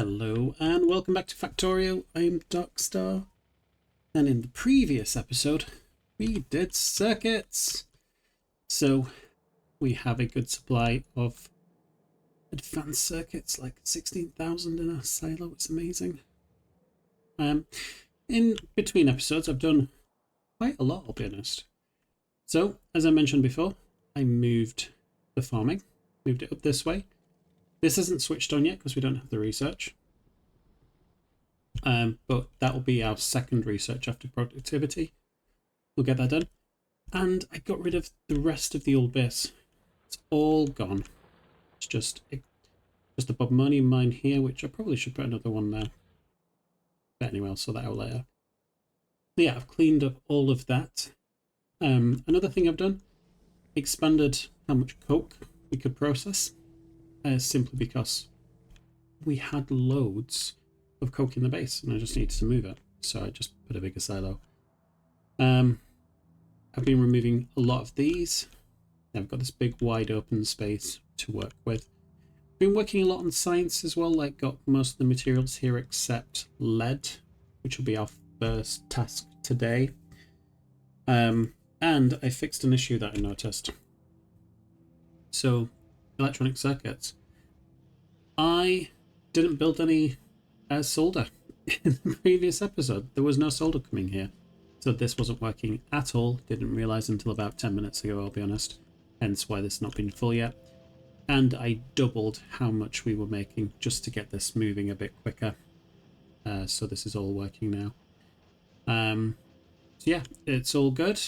Hello and welcome back to Factorio. I'm Darkstar, and in the previous episode we did circuits. So we have a good supply of advanced circuits, like 16,000 in a silo. It's amazing. In between episodes I've done quite a lot, I'll be honest. So as I mentioned before, I moved the farming, moved it up this way. This isn't switched on yet because we don't have the research. But that will be our second research after productivity. We'll get that done. And I got rid of the rest of the old base. It's all gone. It's just a Bob Money mine here, which I probably should put another one there. But anyway, I'll sort that out later. So yeah, I've cleaned up all of that. Another thing I've done, expanded how much coke we could process. Simply because we had loads of coke in the base and I just needed to move it, so I just put a bigger silo. I've been removing a lot of these. I've got this big wide open space to work with. Been working a lot on science as well, like got most of the materials here except lead, which will be our first task today. And I fixed an issue that I noticed. So electronic circuits. I didn't build any solder in the previous episode. There was no solder coming here, so this wasn't working at all. Didn't realize until about 10 minutes ago, I'll be honest, hence why this has not been full yet. And I doubled how much we were making just to get this moving a bit quicker. So this is all working now. So yeah, it's all good.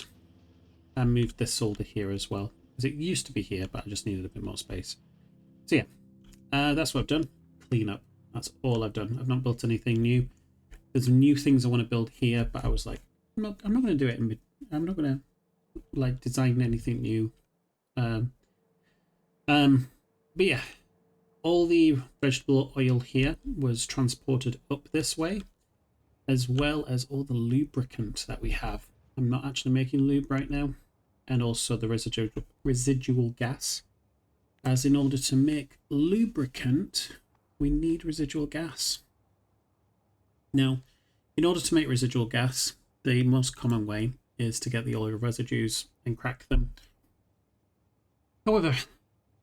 I moved this solder here as well because it used to be here, but I just needed a bit more space. So yeah, that's what I've done. Clean up. That's all I've done. I've not built anything new. There's new things I want to build here, but I was like, I'm not going to do it. I'm not going to like design anything new. But yeah, all the vegetable oil here was transported up this way, as well as all the lubricant that we have. I'm not actually making lube right now, and also the residual gas. As in order to make lubricant, we need residual gas. Now, in order to make residual gas, the most common way is to get the oil residues and crack them. However,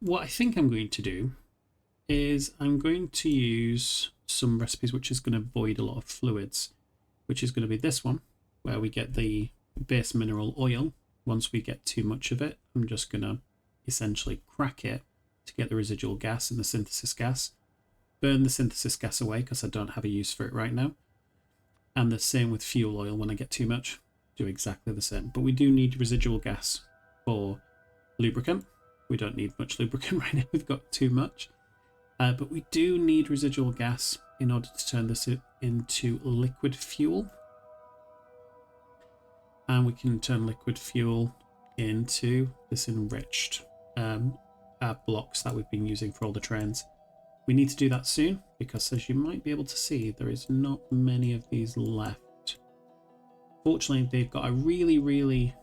what I think I'm going to do is I'm going to use some recipes which is going to void a lot of fluids, which is going to be this one, where we get the base mineral oil. Once we get too much of it, I'm just going to essentially crack it to get the residual gas and the synthesis gas. Burn the synthesis gas away because I don't have a use for it right now. And the same with fuel oil. When I get too much, do exactly the same. But we do need residual gas for lubricant. We don't need much lubricant right now. We've got too much. But we do need residual gas in order to turn this into liquid fuel. And we can turn liquid fuel into this enriched blocks that we've been using for all the trains. We need to do that soon because, as you might be able to see, there is not many of these left. Fortunately, they've got a really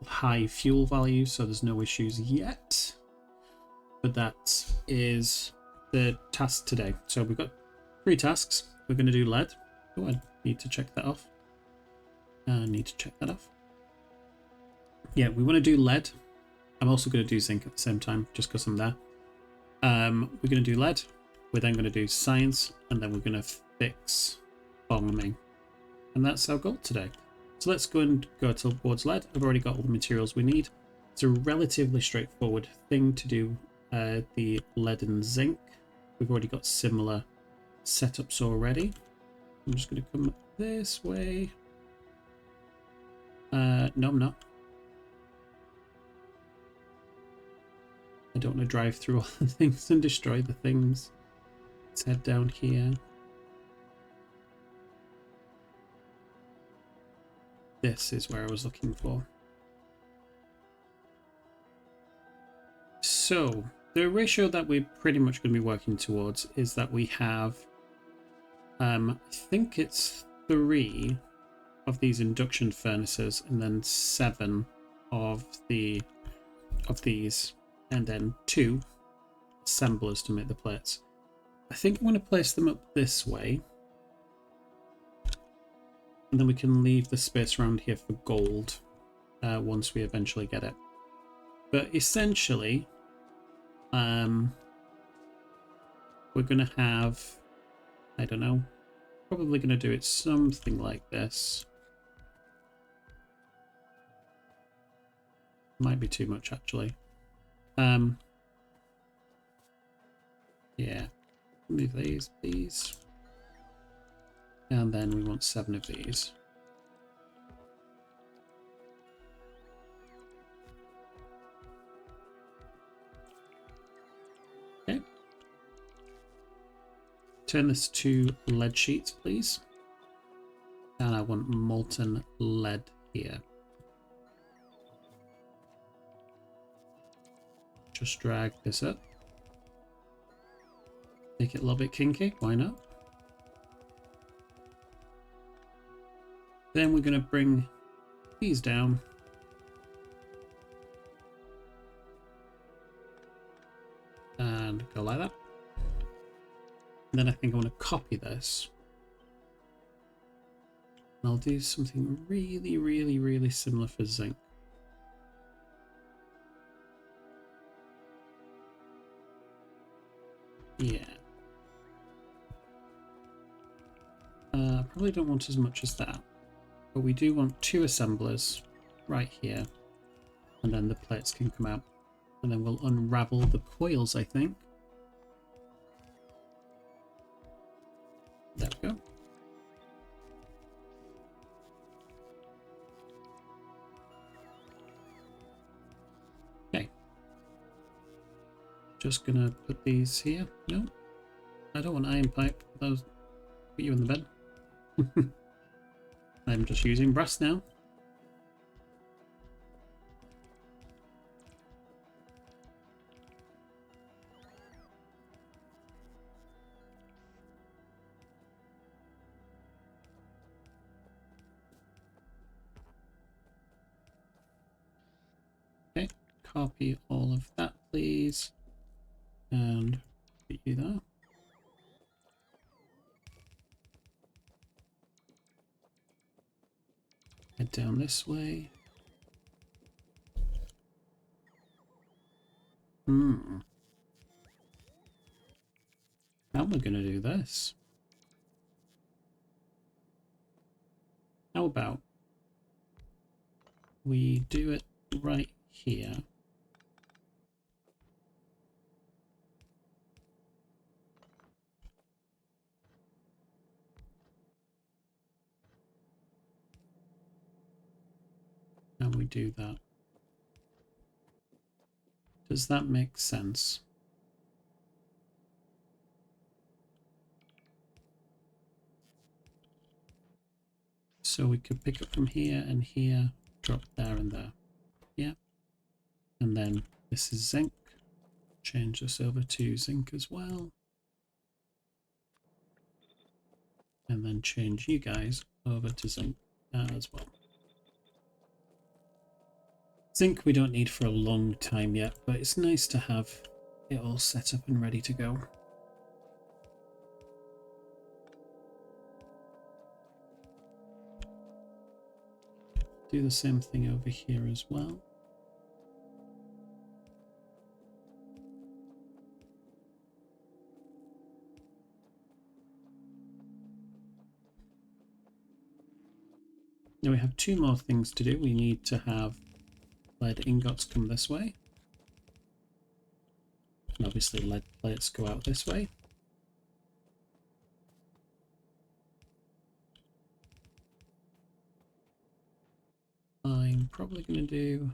high fuel value, so there's no issues yet. But that is the task today. So we've got 3 tasks. We're going to do lead. Oh, I need to check that off. Yeah, we want to do lead. I'm also going to do zinc at the same time, just because I'm there. We're going to do lead. We're then going to do science, and then we're going to fix farming. And that's our goal today. So let's go towards lead. I've already got all the materials we need. It's a relatively straightforward thing to do the lead and zinc. We've already got similar setups already. I'm just going to come this way. No, I'm not. I don't want to drive through all the things and destroy the things. Let's head down here. This is where I was looking for. So, the ratio that we're pretty much going to be working towards is that we have, I think it's 3 of these induction furnaces and then 7 of these, and then 2 assemblers to make the plates. I think I'm going to place them up this way. And then we can leave the space around here for gold once we eventually get it. But essentially, we're going to have, I don't know, probably going to do it something like this. Might be too much, actually. Yeah, move these, please. And then we want 7 of these. Okay. Turn this to lead sheets, please. And I want molten lead here. Just drag this up. Make it a little bit kinky, why not? Then we're going to bring these down. And go like that. And then I think I want to copy this. And I'll do something really, really, really similar for zinc. Yeah. Probably don't want as much as that. But we do want 2 assemblers right here. And then the plates can come out. And then we'll unravel the coils, I think. There we go. Okay. Just gonna put these here. No, I don't want iron pipe. Those put you in the bed. I'm just using brass now. Okay, copy all of that, please. And put you there. Head down this way. How am I going to do this? How about we do it right here? And we do that. Does that make sense? So we could pick up from here and here, drop there and there. Yeah. And then this is zinc. Change this over to zinc as well. And then change you guys over to zinc as well. Zinc we don't need for a long time yet, but it's nice to have it all set up and ready to go. Do the same thing over here as well. Now we have 2 more things to do. We need to have lead ingots come this way. And obviously lead plates go out this way. I'm probably going to do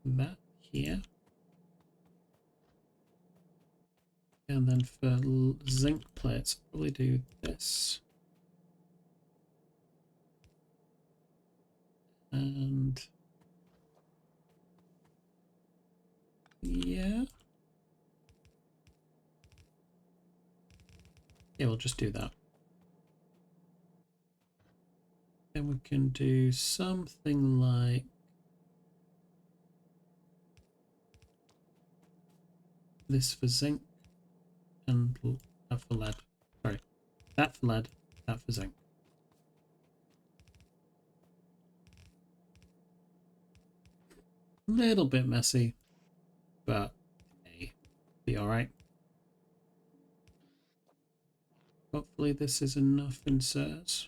that here. And then for zinc plates, I'll probably do this. And yeah. Yeah, we'll just do that. Then we can do something like this for zinc and that for lead. Sorry, that for lead, that for zinc. A little bit messy, but hey, be alright. Hopefully this is enough inserts.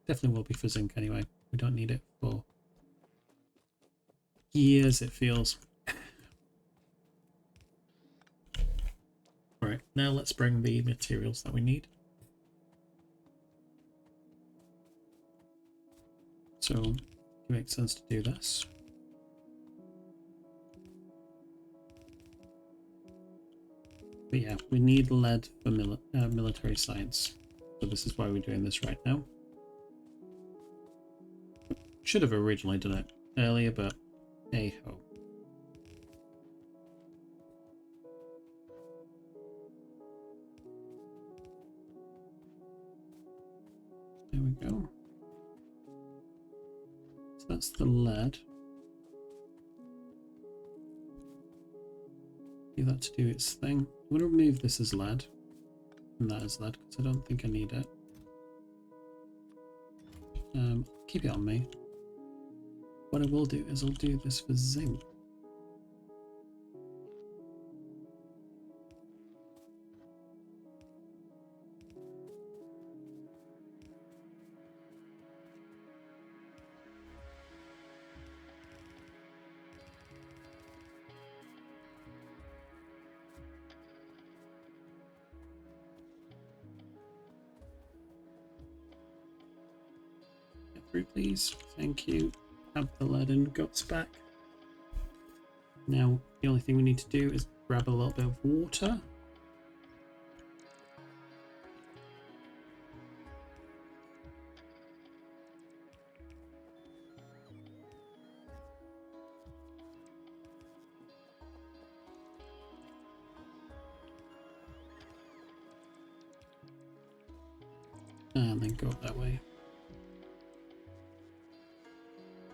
Definitely will be for zinc anyway. We don't need it for years, it feels. Alright, now let's bring the materials that we need. So it makes sense to do this. But yeah, we need lead for military science. So this is why we're doing this right now. Should have originally done it earlier, but hey ho. There we go. So that's the lead. Leave that to do its thing. I'm going to remove this as lead and that as lead because I don't think I need it. Keep it on me. What I will do is I'll do this for zinc. Get through, please. Thank you. Have the lead and guts back. Now, the only thing we need to do is grab a little bit of water. And then go up that way.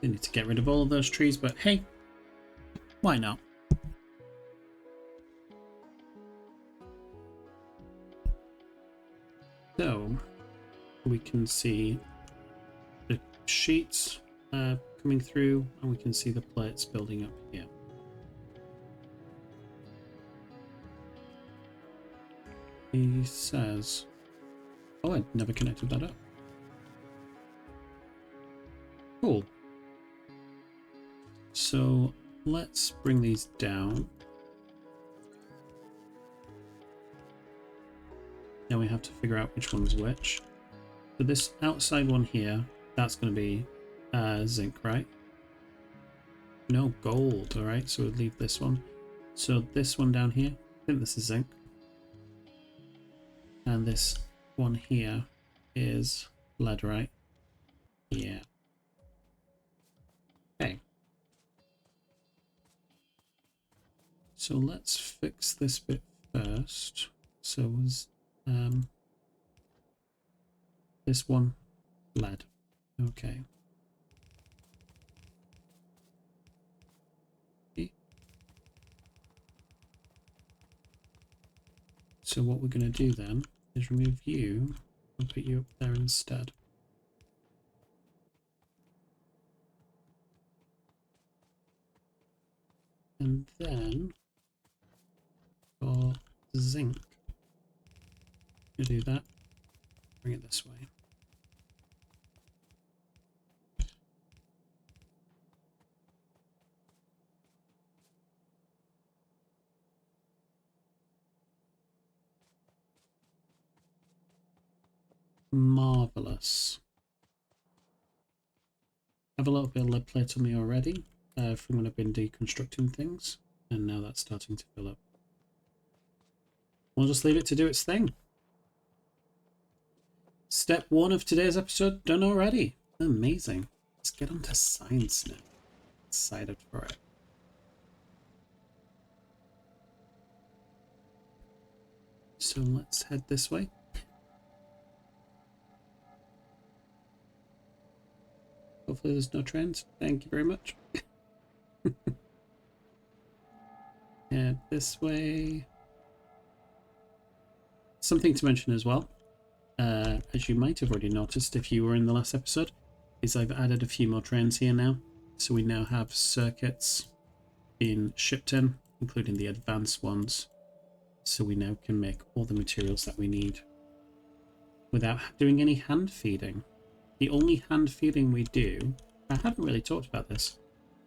We need to get rid of all of those trees, but hey, why not? So we can see the sheets coming through, and we can see the plates building up here. He says, oh, I never connected that up. Cool. So let's bring these down. Now we have to figure out which one's which. So this outside one here, that's going to be zinc, right? No, gold, alright, so we'll leave this one. So this one down here, I think this is zinc. And this one here is lead, right? Yeah. Okay. So let's fix this bit first. So was this one lead. Okay. So what we're going to do then is remove you and put you up there instead. And then for zinc, you do that, bring it this way. Marvelous. I have a little bit of lead plate on me already from when I've been deconstructing things, and now that's starting to fill up. We'll just leave it to do its thing. Step 1 of today's episode done already. Amazing. Let's get on to science now. Excited for it. So let's head this way. Hopefully there's no trends. Thank you very much. Head this way. Something to mention as well, as you might have already noticed if you were in the last episode, is I've added a few more trains here now. So we now have circuits being shipped in, including the advanced ones. So we now can make all the materials that we need without doing any hand feeding. The only hand feeding we do, I haven't really talked about this,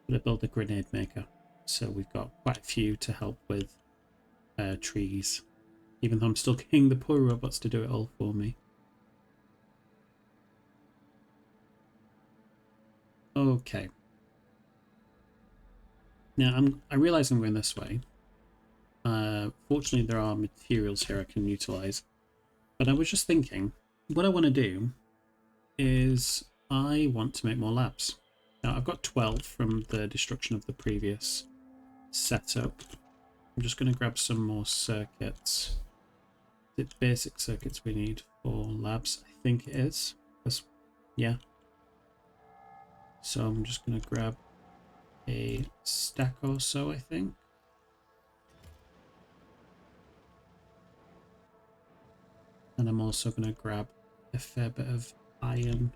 but I built a grenade maker. So we've got quite a few to help with trees, even though I'm still getting the poor robots to do it all for me. Okay. Now I realize I'm going this way. Fortunately, there are materials here I can utilize. But I was just thinking, what I want to do is I want to make more labs. Now, I've got 12 from the destruction of the previous setup. I'm just going to grab some more circuits. Is it basic circuits we need for labs? I think it is. Yeah. So I'm just going to grab a stack or so, I think. And I'm also going to grab a fair bit of iron.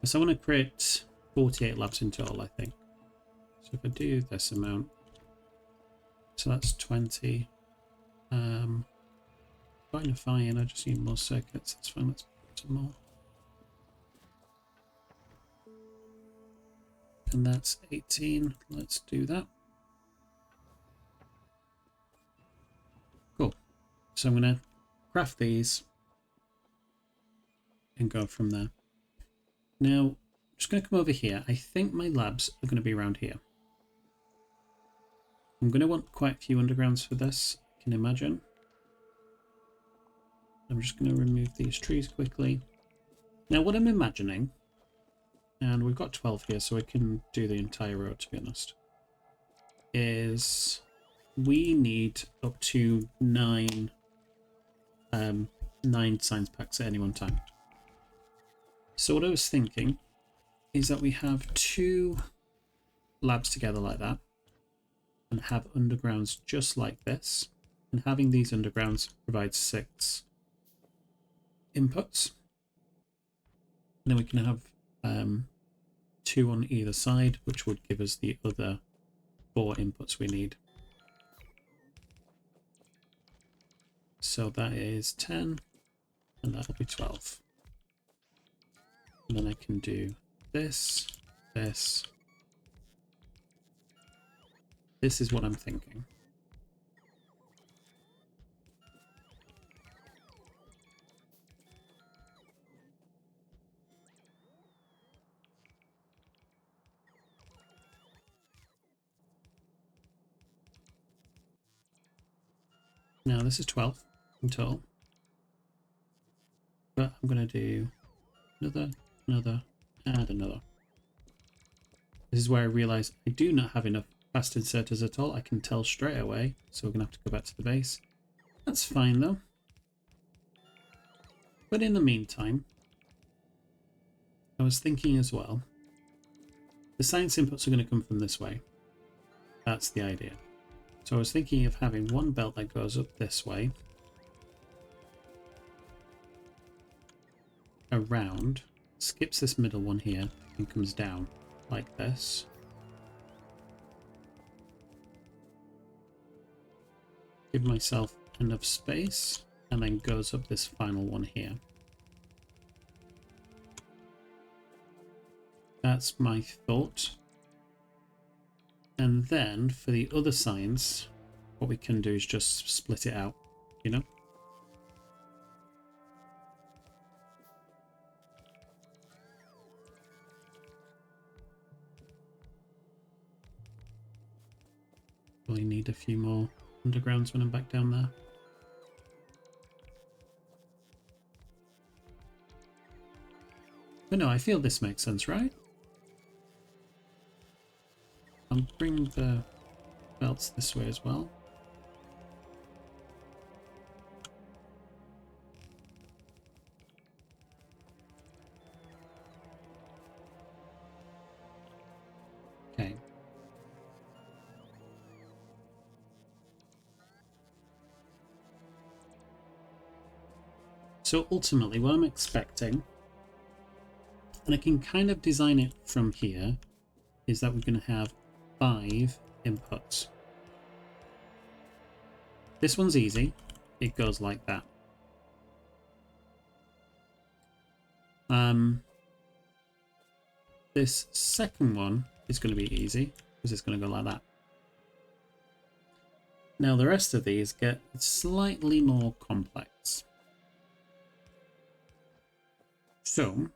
So I want to create 48 labs in total, I think. So if I do this amount, so that's 20. Got enough iron, I just need more circuits. That's fine, let's put some more. And that's 18. Let's do that. Cool. So I'm going to craft these and go from there. Now, I'm just going to come over here. I think my labs are going to be around here. I'm going to want quite a few undergrounds for this, I can imagine. I'm just going to remove these trees quickly. Now, what I'm imagining, and we've got 12 here, so I can do the entire road, to be honest, is we need up to 9 science packs at any one time. So what I was thinking is that we have 2 labs together like that and have undergrounds just like this, and having these undergrounds provides 6 inputs. And then we can have 2 on either side, which would give us the other 4 inputs we need. So that is 10, and that'll be 12. And then I can do this, this. This is what I'm thinking. Now this is 12 in total. But I'm going to do another, and another. This is where I realise I do not have enough fast inserters at all. I can tell straight away, so we're going to have to go back to the base. That's fine though. But in the meantime, I was thinking as well, the science inputs are going to come from this way. That's the idea. So I was thinking of having one belt that goes up this way, around, skips this middle one here, and comes down like this. Give myself enough space, and then goes up this final one here. That's my thought. And then for the other signs, what we can do is just split it out, you know? Probably need a few more undergrounds when I'm back down there. But no, I feel this makes sense, right? I'll bring the belts this way as well. Okay. So ultimately what I'm expecting, and I can kind of design it from here, is that we're going to have 5 inputs. This one's easy. It goes like that. This second one is going to be easy because it's going to go like that. Now the rest of these get slightly more complex. So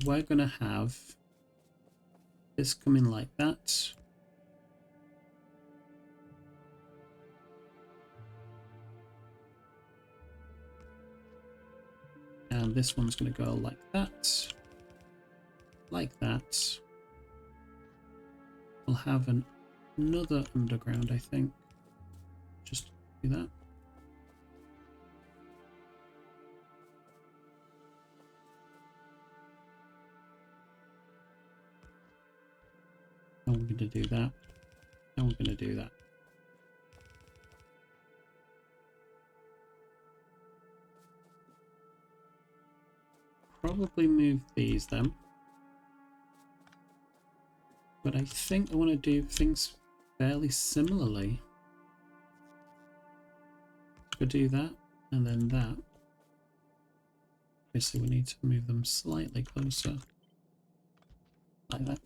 we're going to have this coming like that. And this one's going to go like that. Like that. We'll have another underground, I think. Just do that. And we're going to do that. And we're going to do that. Probably move these then. But I think I want to do things fairly similarly. Could do that, and then that. Obviously we need to move them slightly closer. Like that.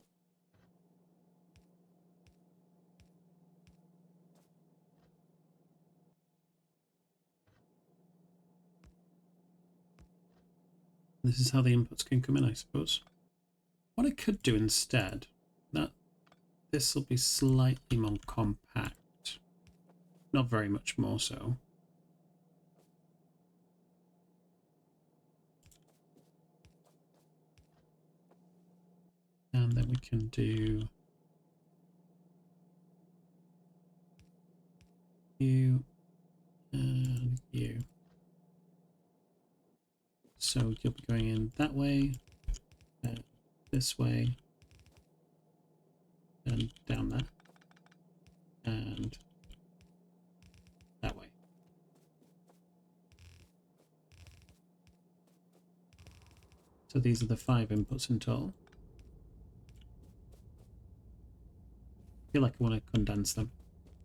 This is how the inputs can come in, I suppose. What I could do instead, that this will be slightly more compact. Not very much more so. And then we can do you and you. So you'll be going in that way, this way, and down there, and that way. So these are the 5 inputs in total. I feel like I want to condense them.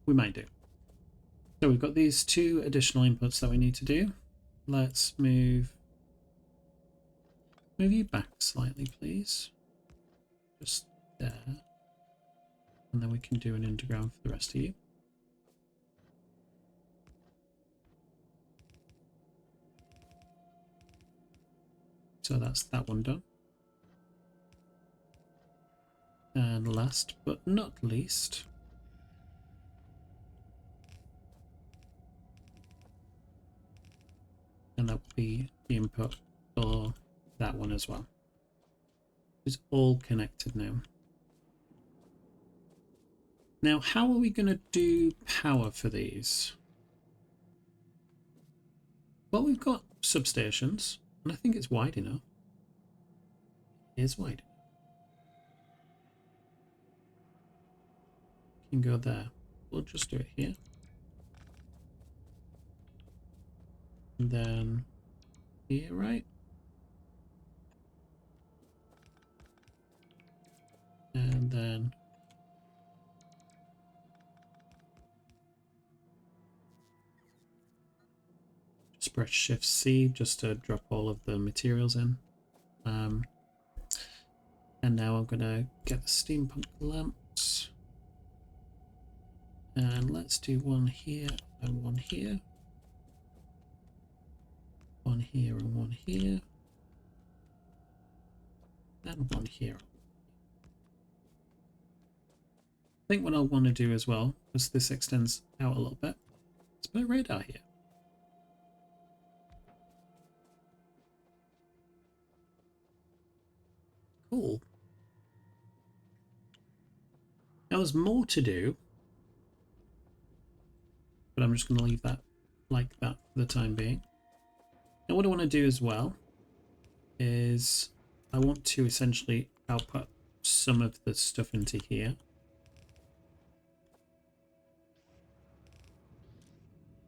We might do. So we've got these 2 additional inputs that we need to do. Let's move you back slightly, please. Just there. And then we can do an underground for the rest of you. So that's that one done. And last but not least, and that will be the input for that one as well. It's all connected now. Now, how are we going to do power for these? Well, we've got substations, and I think it's wide enough. It is wide. You can go there. We'll just do it here. And then here, right? And then just press Shift C just to drop all of the materials in. And now I'm going to get the steampunk lamps. And let's do one here and one here. One here and one here. And one here. I think what I'll want to do as well, because this extends out a little bit, let's put a radar here. Cool. Now there's more to do, but I'm just going to leave that like that for the time being. Now what I want to do as well is I want to essentially output some of the stuff into here.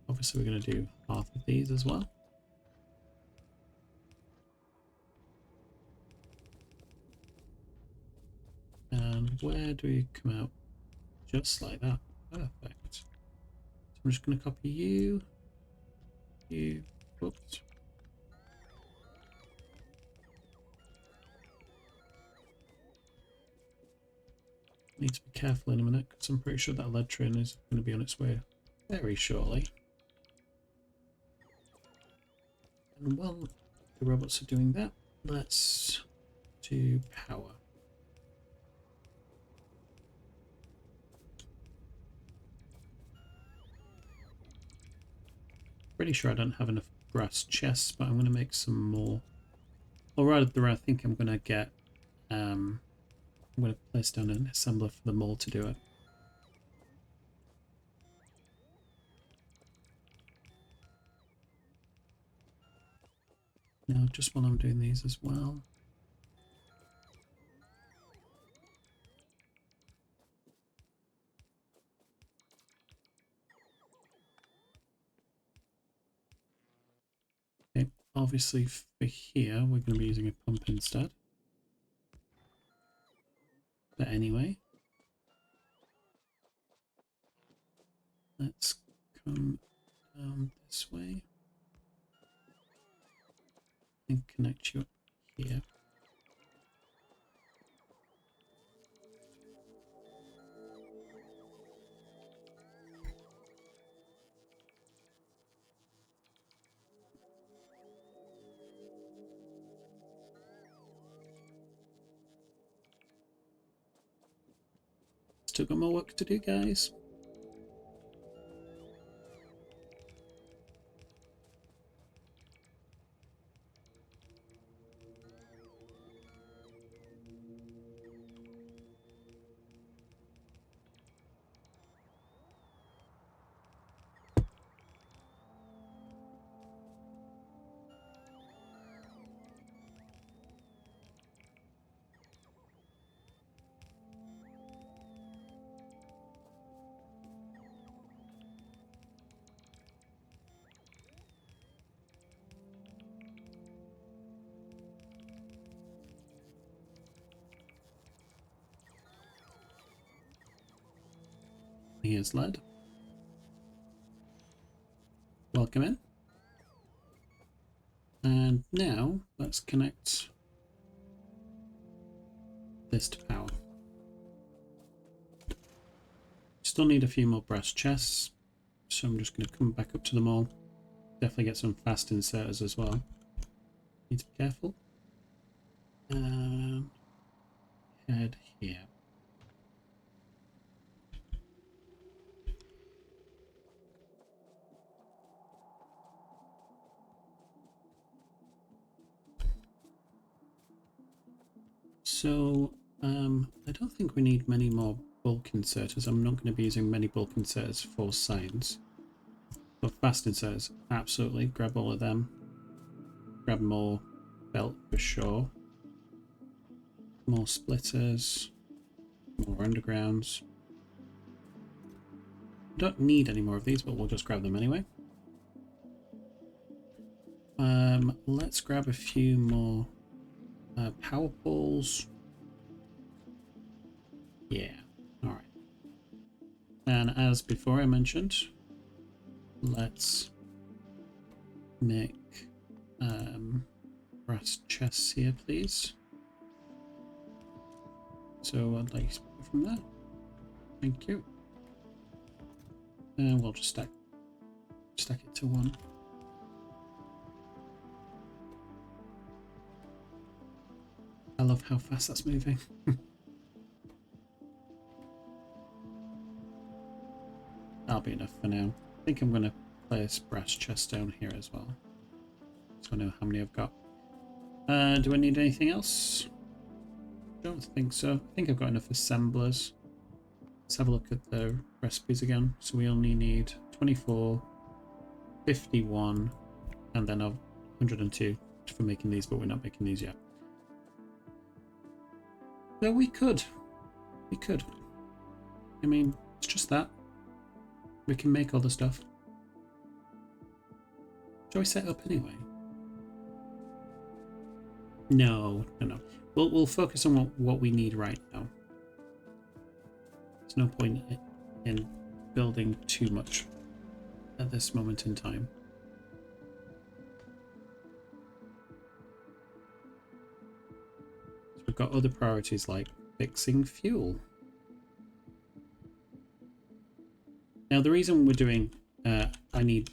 Obviously we're going to do half of these as well. And where do we come out? Just like that. Perfect. So I'm just going to copy you. You. Whoops. Need to be careful in a minute because I'm pretty sure that lead train is going to be on its way very shortly. And while the robots are doing that, let's do power. Pretty sure I don't have enough brass chests, but I'm going to make some more. Or rather, I think I'm going to get. I'm going to place down an assembler for them all to do it. Now, just while I'm doing these as well. Okay, obviously for here, we're going to be using a pump instead. But anyway, let's come down this way and connect you up here. Still got more work to do, guys. Here's lead. Welcome in. And now let's connect this to power. Still need a few more brass chests, so I'm just going to come back up to them all. Definitely get some fast inserters as well. Need to be careful. Head here. So, I don't think we need many more bulk inserters. I'm not going to be using many bulk inserters for science. But fast inserters, absolutely. Grab all of them. Grab more belt for sure. More splitters. More undergrounds. Don't need any more of these, but we'll just grab them anyway. Let's grab a few more power poles. Yeah, alright. And as before I mentioned, let's make brass chests here, please. So I'd like to go from there. Thank you. And we'll just stack it to one. I love how fast that's moving. That'll be enough for now. I think I'm going to place brass chests down here as well, so I know how many I've got. Do I need anything else? Don't think so. I think I've got enough assemblers. Let's have a look at the recipes again. So we only need 24, 51, and then 102 for making these, but we're not making these yet. So we could. I mean, it's just that. We can make all the stuff. Shall we set up anyway? No. We'll focus on what we need right now. There's no point in building too much at this moment in time. So we've got other priorities like fixing fuel. Now the reason we're doing I need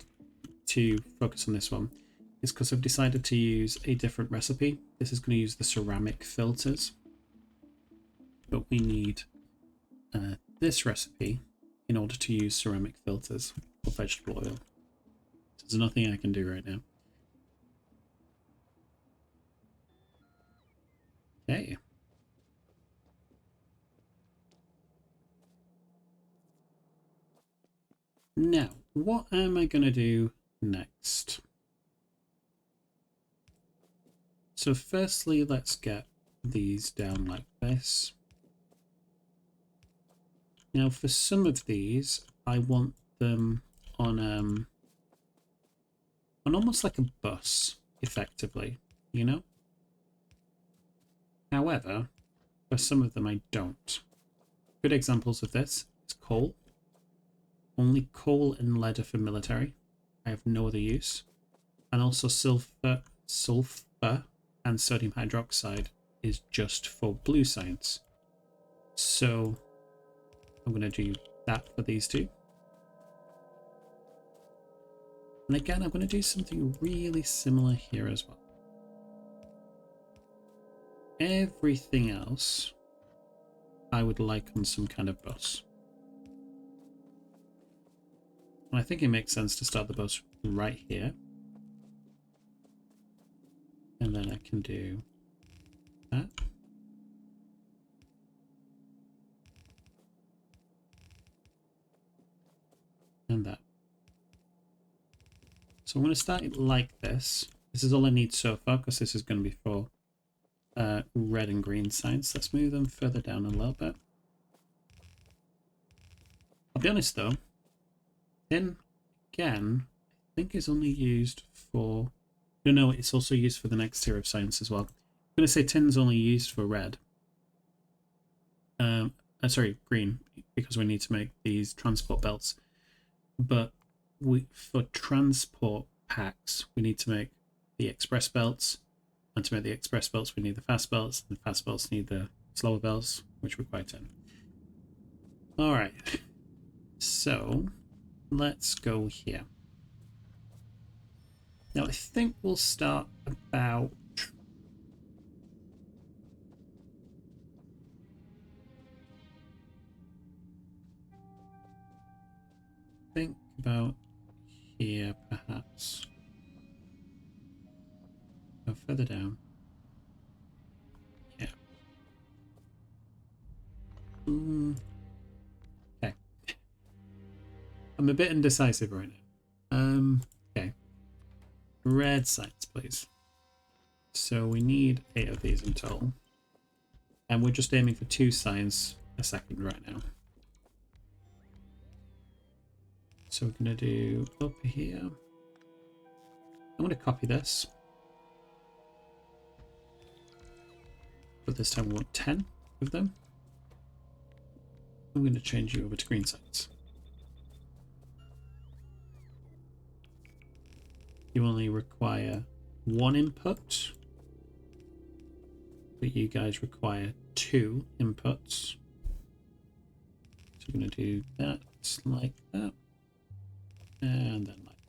to focus on this one is because I've decided to use a different recipe. This is going to use the ceramic filters, but we need this recipe in order to use ceramic filters for vegetable oil. So there's nothing I can do right now. Okay. Now, what am I going to do next? So firstly, let's get these down like this. Now, for some of these, I want them on almost like a bus, effectively, you know? However, for some of them I don't. Good examples of this is coal. Only coal and lead are for military. I have no other use. And also sulfur and sodium hydroxide is just for blue science. So I'm going to do that for these two. And again, I'm going to do something really similar here as well. Everything else I would like on some kind of bus. And I think it makes sense to start the bus right here. And then I can do that. And that. So I'm going to start it like this. This is all I need so far because this is going to be for red and green signs. Let's move them further down a little bit. I'll be honest though, tin, again, I think is only used for... No, it's also used for the next tier of science as well. I'm going to say tin's only used for red. Sorry, green, because we need to make these transport belts. But for transport packs, we need to make the express belts. And to make the express belts, we need the fast belts. And the fast belts need the slower belts, which require tin. Alright. So, let's go here. Now, I think we'll start about... here, perhaps. Go further down. Yeah. Okay. I'm a bit indecisive right now. Okay. Red signs, please. So we need 8 of these in total. And we're just aiming for 2 signs a second right now. So we're going to do up here. I'm going to copy this. But this time we want 10 of them. I'm going to change you over to green signs. You only require 1 input. But you guys require 2 inputs. So we're going to do that like that. And then like that.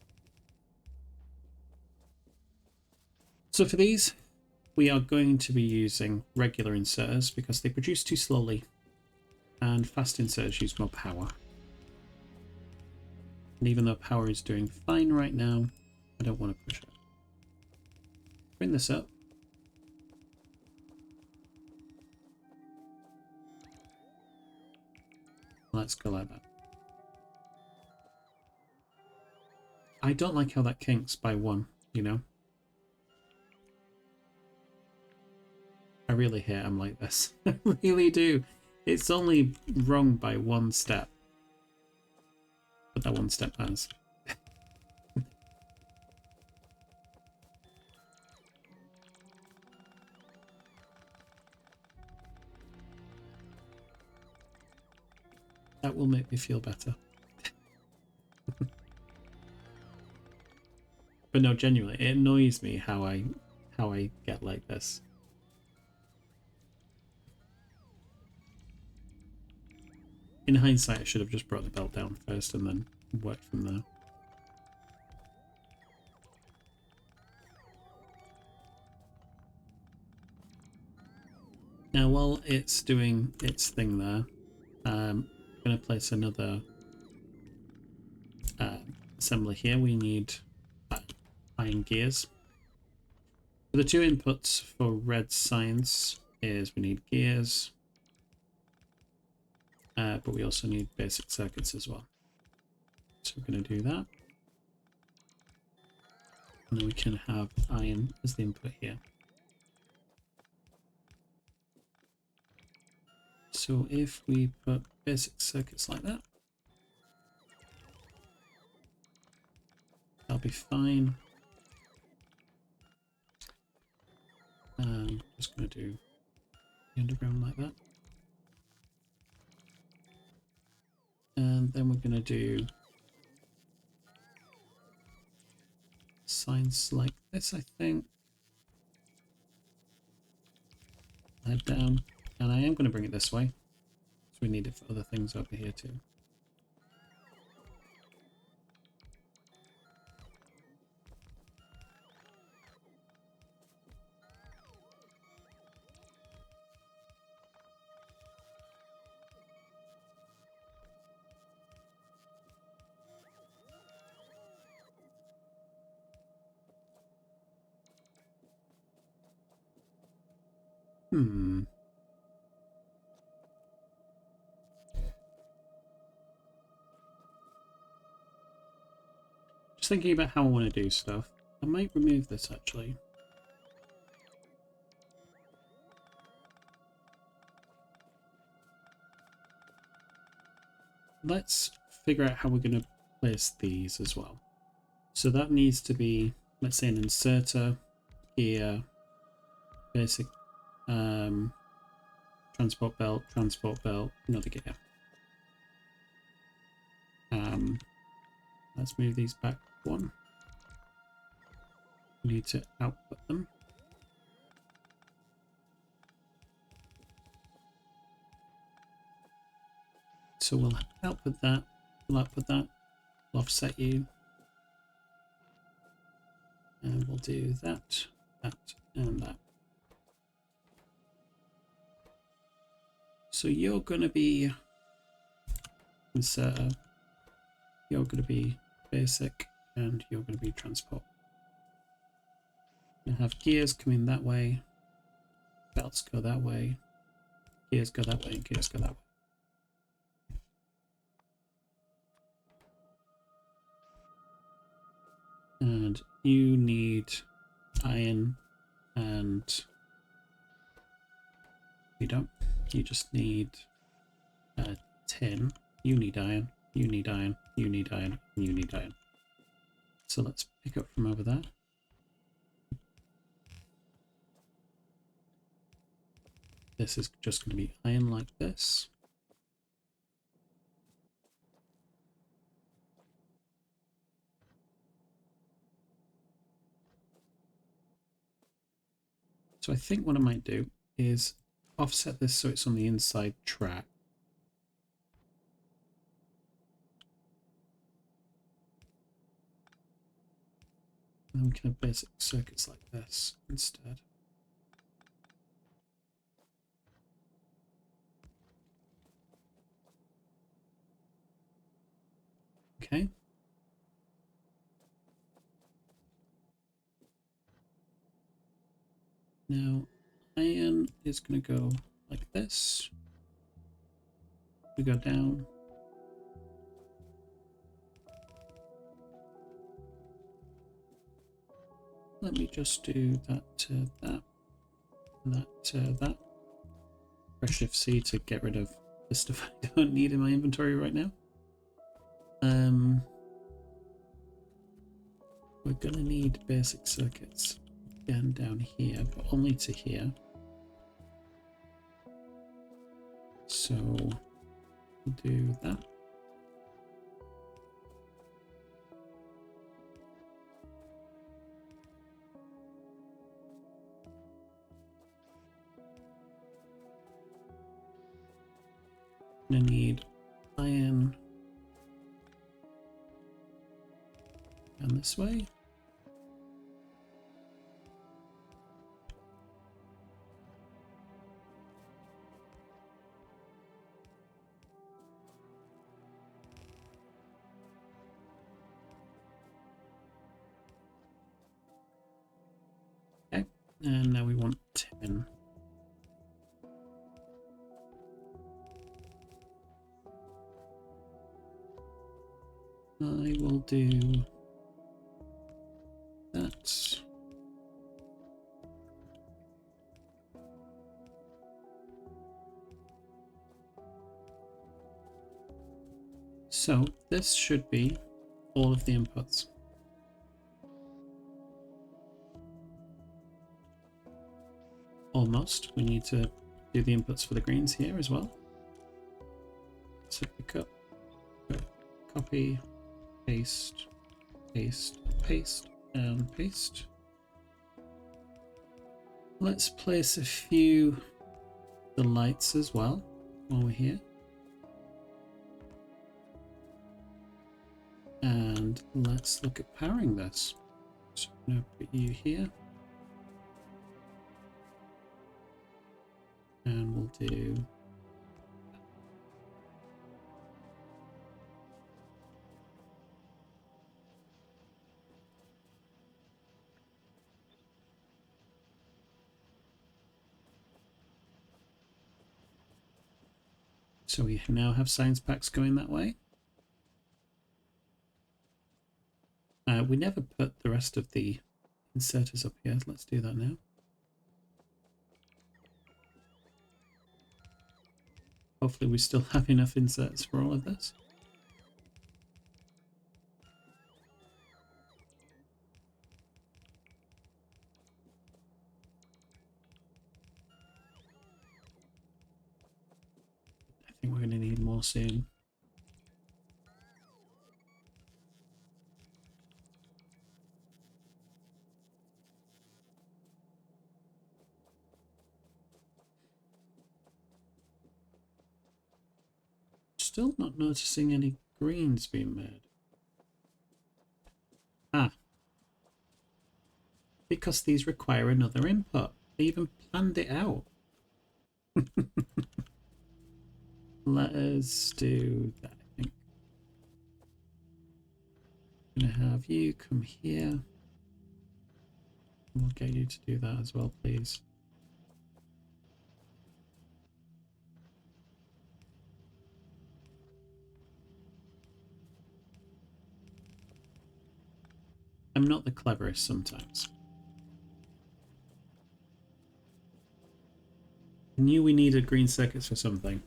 So for these, we are going to be using regular inserters because they produce too slowly. And fast inserters use more power. And even though power is doing fine right now, I don't want to push it. Bring this up. Let's go like that. I don't like how that kinks by 1, you know? I really hate I'm like this. I really do. It's only wrong by 1 step. But that 1 step matters. That will make me feel better. But no, genuinely, it annoys me how I get like this. In hindsight, I should have just brought the belt down first and then worked from there. Now, while it's doing its thing there, I'm going to place another assembly here. We need iron gears. So the two inputs for red science is we need gears, but we also need basic circuits as well. So we're going to do that. And then we can have iron as the input here. So if we put basic circuits like that, that'll be fine. Just going to do the underground like that. And then we're going to do signs like this, I think. Head down. And I am going to bring it this way. So we need it for other things over here too. Just thinking about how I want to do stuff. I might remove this actually. Let's figure out how we're going to place these as well. So that needs to be, let's say, an inserter, gear, basic transport belt, another gear. Let's move these back one. We need to output them. So we'll output that, we'll offset you. And we'll do that, that, and that. So you're going to be inserter, you're going to be basic, and you're going to be transport. You'll have gears coming that way, belts go that way, gears go that way, and gears go that way. And you need iron, and you don't. You just need tin. You need iron, you need iron, you need iron, and you need iron. So let's pick up from over there. This is just going to be iron like this. So I think what I might do is offset this so it's on the inside track. And we can have basic circuits like this instead. Okay. Now, iron is going to go like this. We go down. Let me just do that to that, and that to that. Press Shift C to get rid of the stuff I don't need in my inventory right now. We're going to need basic circuits again down here, but only to here. So do that. Gonna need iron down this way. Okay, and now we want 10. I will do that. So this should be all of the inputs. Almost. We need to do the inputs for the greens here as well. So pick up, copy, paste, paste, paste, and paste. Let's place a few the lights as well while we're here. And let's look at powering this. So I'm going to put you here. And we'll do so we now have science packs going that way. We never put the rest of the inserters up here. Let's do that now. Hopefully we still have enough inserts for all of this. I think we're going to need more soon. Still not noticing any greens being made. Ah. Because these require another input. They even planned it out. Let us do that, I think. I'm going to have you come here. We'll get you to do that as well, please. I'm not the cleverest sometimes. I knew we needed green circuits for something.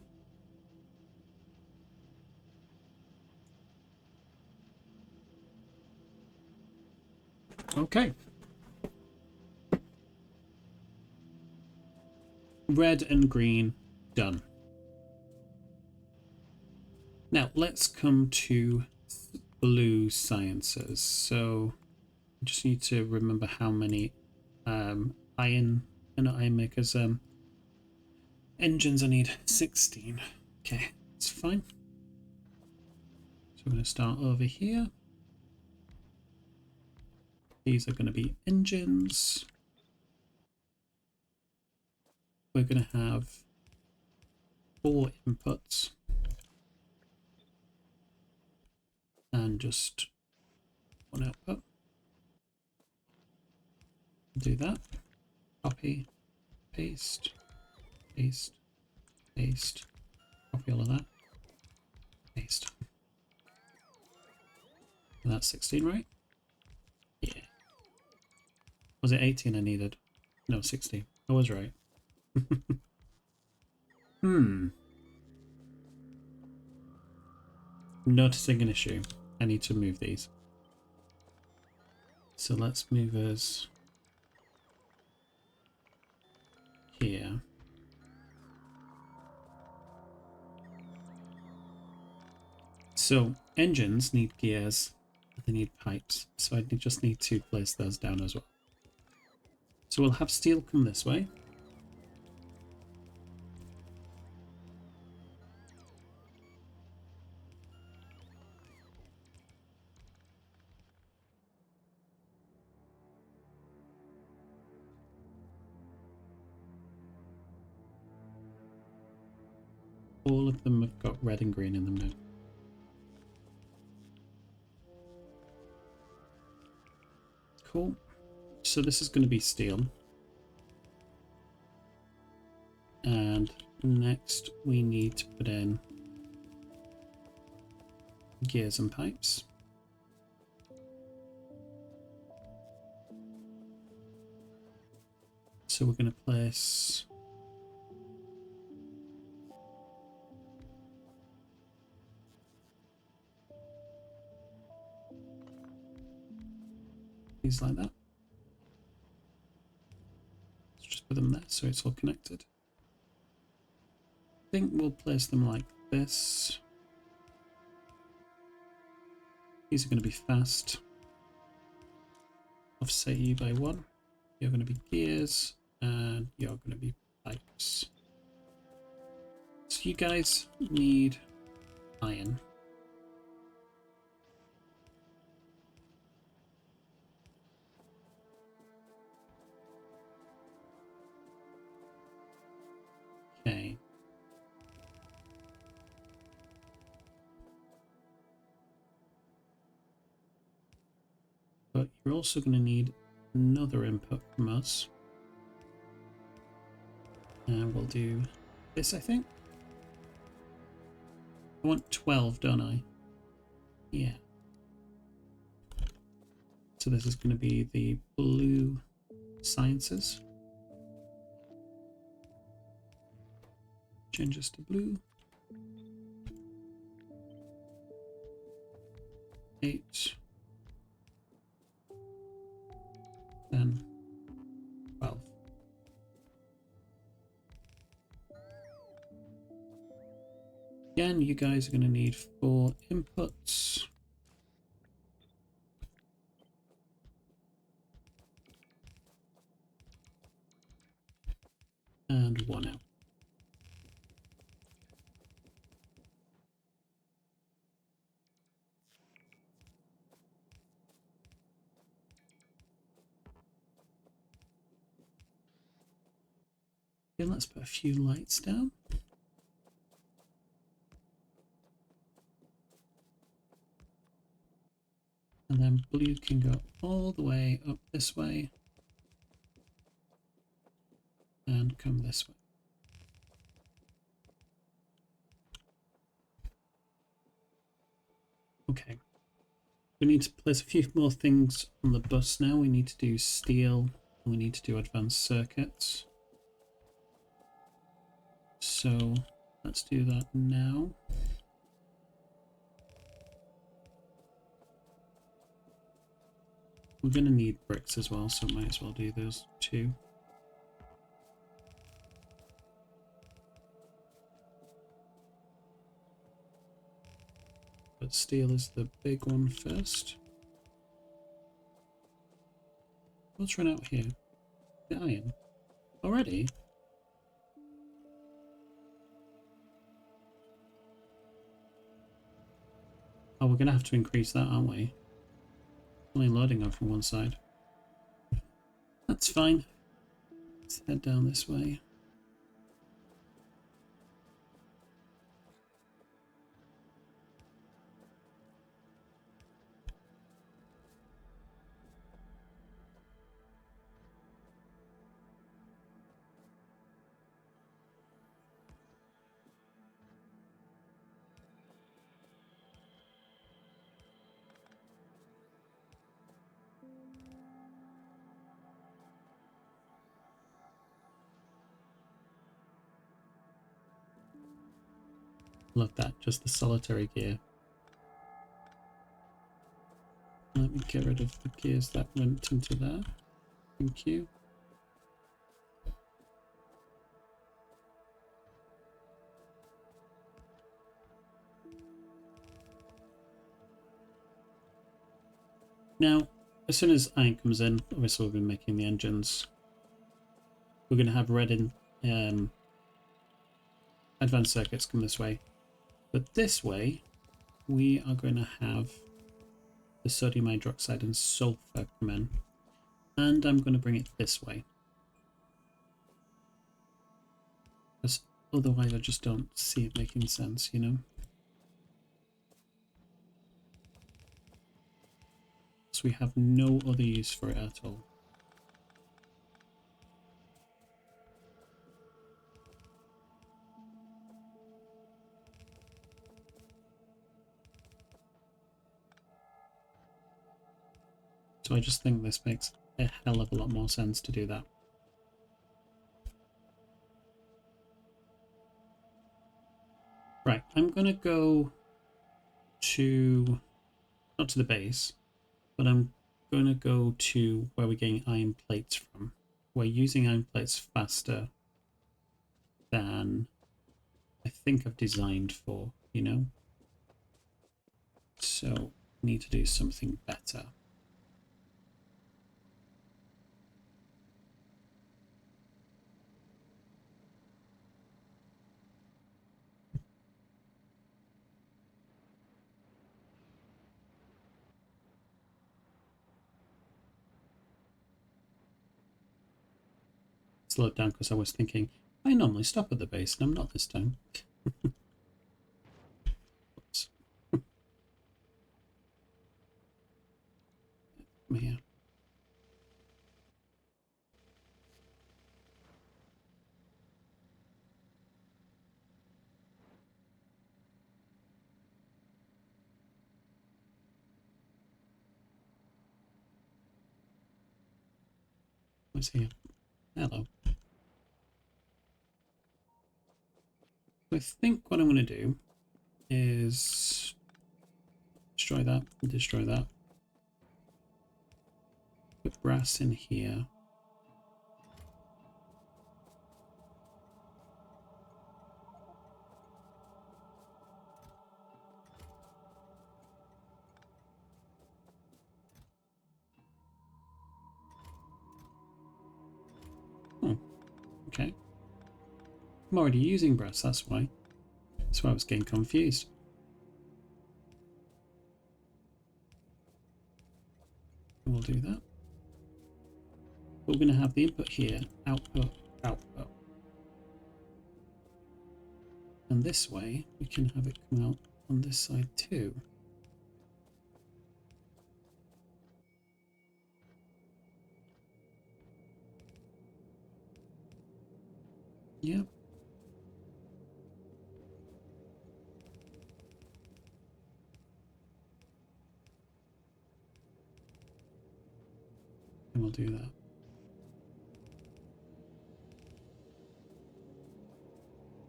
Okay. Red and green, done. Now let's come to blue sciences. So I just need to remember how many not iron makers, engines I need. 16. Okay, that's fine. So I'm going to start over here. These are going to be engines. We're going to have 4 inputs. And just 1 output. Do that. Copy, paste, paste, paste. Copy all of that. Paste. And that's 16, right? Yeah. Was it 18 I needed? No, 16. I was right. Noticing an issue. I need to move these. So let's move us here. So engines need gears, and they need pipes. So I just need to place those down as well. So we'll have steel come this way. All of them have got red and green in them now. Cool. So this is going to be steel. And next we need to put in gears and pipes. So we're going to place these like that. Let's just put them there so it's all connected. I think we'll place them like this. These are going to be fast. Offset you by 1. You're going to be gears, and you're going to be pipes. So you guys need iron. Okay. But you're also going to need another input from us. And we'll do this, I think. I want 12, don't I? Yeah. So this is going to be the blue sciences. Change this to blue. 8. 10. 12. Again, you guys are going to need 4 inputs. And 1 out. Okay, let's put a few lights down. And then blue can go all the way up this way. And come this way. Okay. We need to place a few more things on the bus now. We need to do steel. And we need to do advanced circuits. So let's do that now. We're going to need bricks as well, so might as well do those 2. But steel is the big one first. What's run out here? The iron. Already? Oh, we're going to have to increase that, aren't we? Only loading up from one side. That's fine. Let's head down this way. Love that, just the solitary gear. Let me get rid of the gears that went into there. Thank you. Now, as soon as iron comes in, obviously we'll be making the engines. We're going to have red in advanced circuits come this way. But this way, we are going to have the sodium hydroxide and sulfur come in. And I'm going to bring it this way. Because otherwise I just don't see it making sense, you know? So we have no other use for it at all. So I just think this makes a hell of a lot more sense to do that. Right, I'm going to go to, not to the base, but I'm going to go to where we're getting iron plates from. We're using iron plates faster than I think I've designed for, you know? So, need to do something better. Slowed down because I was thinking, I normally stop at the base and I'm not this time. Oops. Come here. What's here? Hello. So I think what I'm going to do is destroy that, destroy that. Put brass in here. Oh, okay. I'm already using brass, that's why. That's why I was getting confused. We'll do that. We're going to have the input here, output, output. And this way, we can have it come out on this side too. Yep. And we'll do that.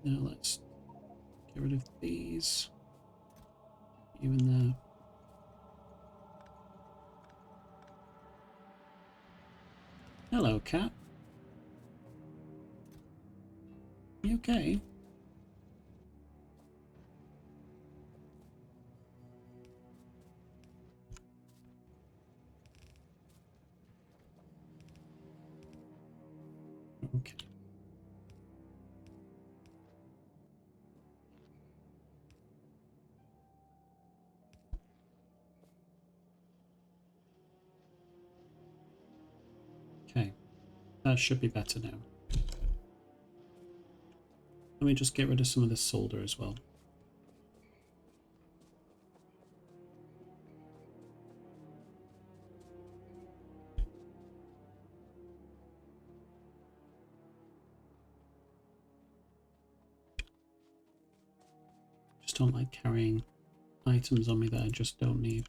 Now let's get rid of these. You in there. Hello, cat. You okay? Okay. Okay. That should be better now. Let me just get rid of some of this solder as well. Just don't like carrying items on me that I just don't need.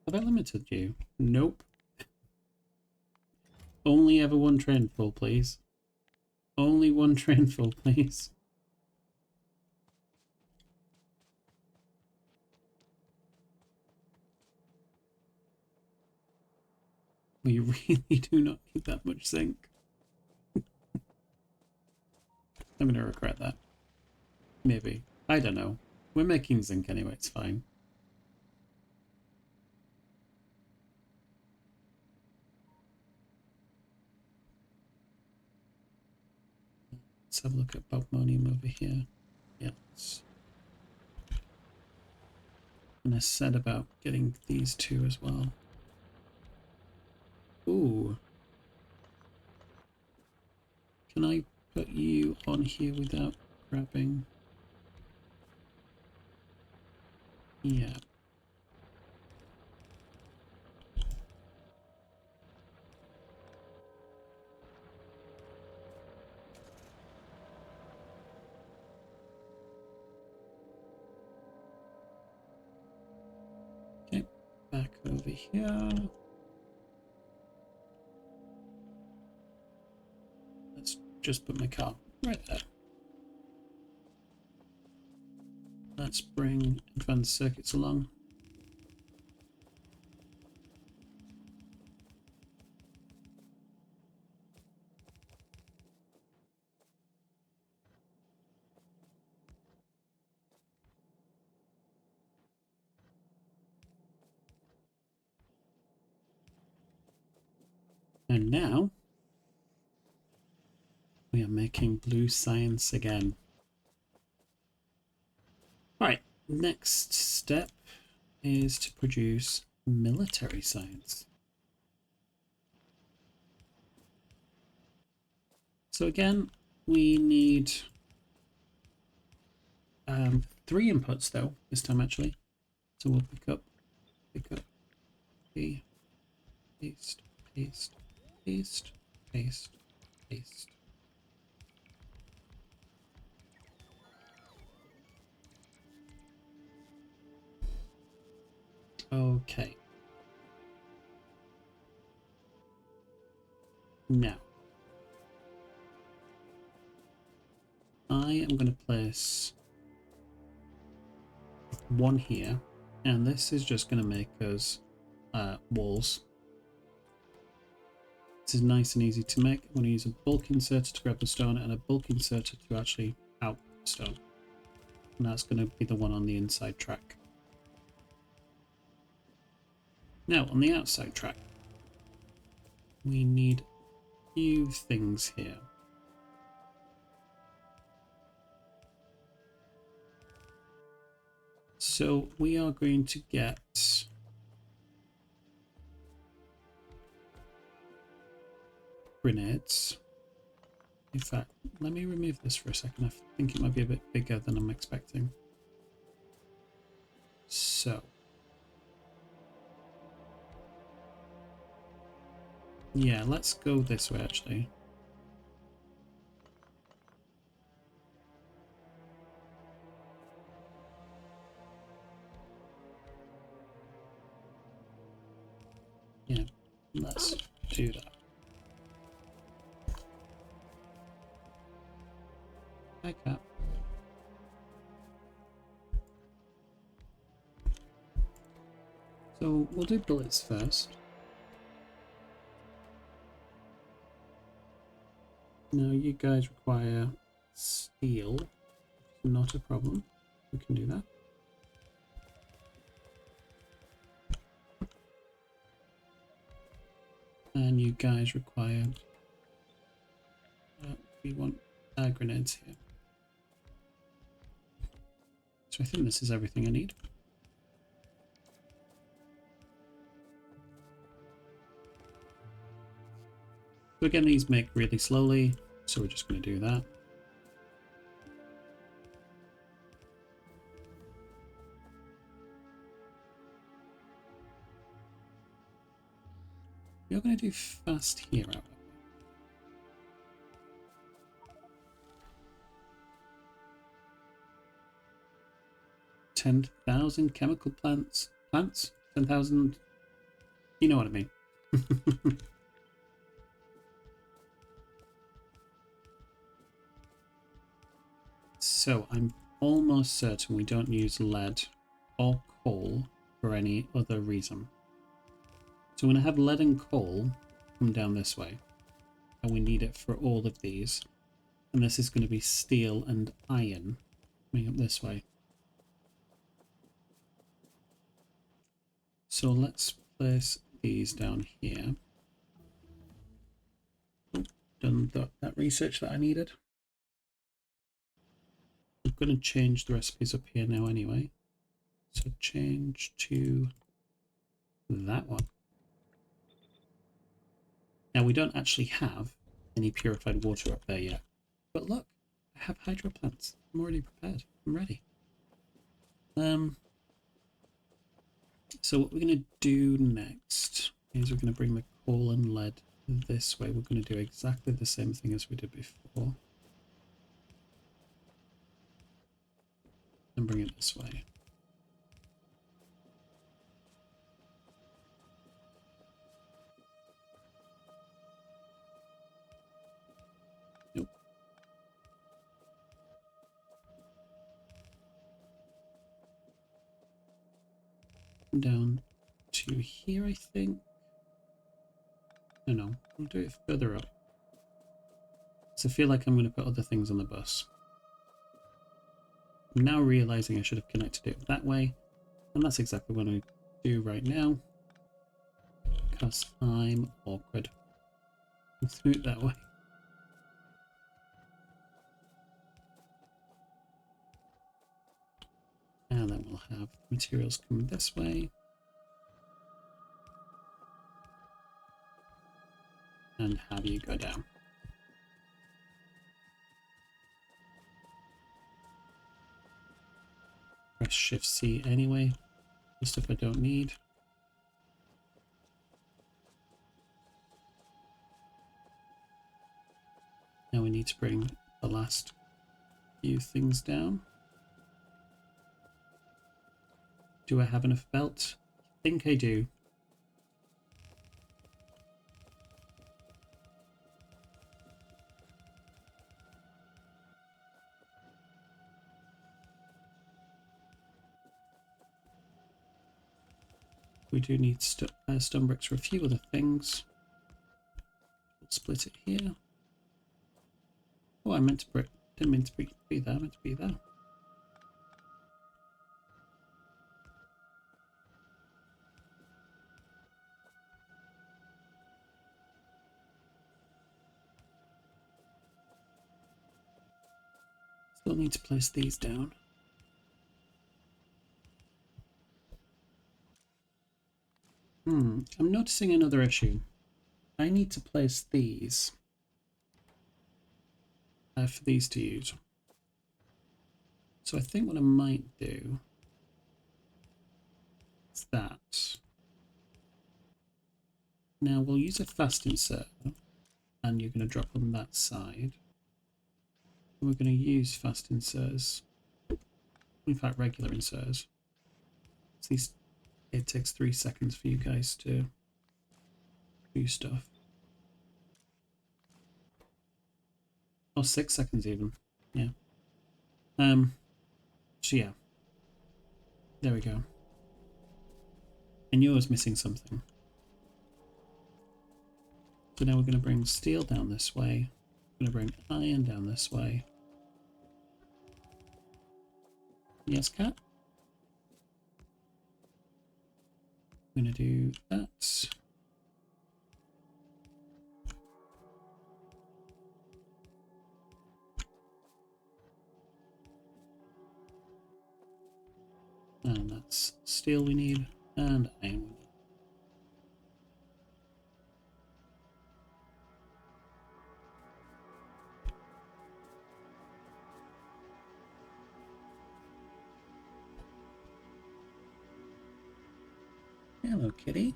Have I limited you? Nope. Only ever one train full, please. Only one train full, please. We really do not need that much zinc. I'm going to regret that. Maybe. I don't know. We're making zinc anyway, it's fine. Let's have a look at bobmonium over here. Yes. And I said about getting these two as well. Ooh. Can I put you on here without grabbing? Yeah. Okay, back over here. Let's just put my car right there. Let's bring advanced circuits along. And now we are making blue science again. Alright, next step is to produce military science. So again, we need 3 inputs though, this time actually. So we'll pick up, paste, paste, paste, paste, paste, paste. Okay. Now, I am going to place one here, and this is just going to make us walls. This is nice and easy to make. I'm going to use a bulk inserter to grab the stone and a bulk inserter to actually output the stone. And that's going to be the one on the inside track. Now, on the outside track, we need a few things here. So we are going to get grenades. In fact, let me remove this for a second. I think it might be a bit bigger than I'm expecting. So. Yeah, let's go this way actually. Yeah, let's do that. Hi, cat. So we'll do bullets first. Now you guys require steel. Not a problem. We can do that. And you guys require... we want grenades here. So I think this is everything I need. So again, these make really slowly, so we're just going to do that. You're going to do fast here, however. 10,000 chemical plants. 10,000. You know what I mean. So I'm almost certain we don't use lead or coal for any other reason. So I'm going to have lead and coal come down this way. And we need it for all of these. And this is going to be steel and iron coming up this way. So let's place these down here. Done that research that I needed. I'm going to change the recipes up here now anyway. So change to that one. Now we don't actually have any purified water up there yet. But look, I have hydro plants. I'm already prepared. I'm ready. So what we're going to do next is we're going to bring the coal and lead this way. We're going to do exactly the same thing as we did before. And bring it this way. Nope. Down to here, I think. No, we'll do it further up. So I feel like I'm going to put other things on the bus. I'm now realizing I should have connected it that way, and that's exactly what I do right now, because I'm awkward. Let's do it that way. And then we'll have materials come this way. And have you go down. Press Shift C anyway, the stuff I don't need. Now we need to bring the last few things down. Do I have enough belt? I think I do. We do need stone bricks for a few other things. We'll split it here. Oh, I meant to brick. Didn't mean to be there. I meant to be there. Still need to place these down. I'm noticing another issue. I need to place these for these to use. So I think what I might do is that. Now we'll use a fast insert, and you're going to drop on that side. And we're going to use fast inserts. In fact, regular inserts. So it takes 3 seconds for you guys to do stuff. Oh, 6 seconds even. Yeah. So yeah. There we go. I knew I was missing something. So now we're going to bring steel down this way. We're going to bring iron down this way. Yes, cat? I'm going to do that. And that's steel we need, and iron we need. Hello, kitty.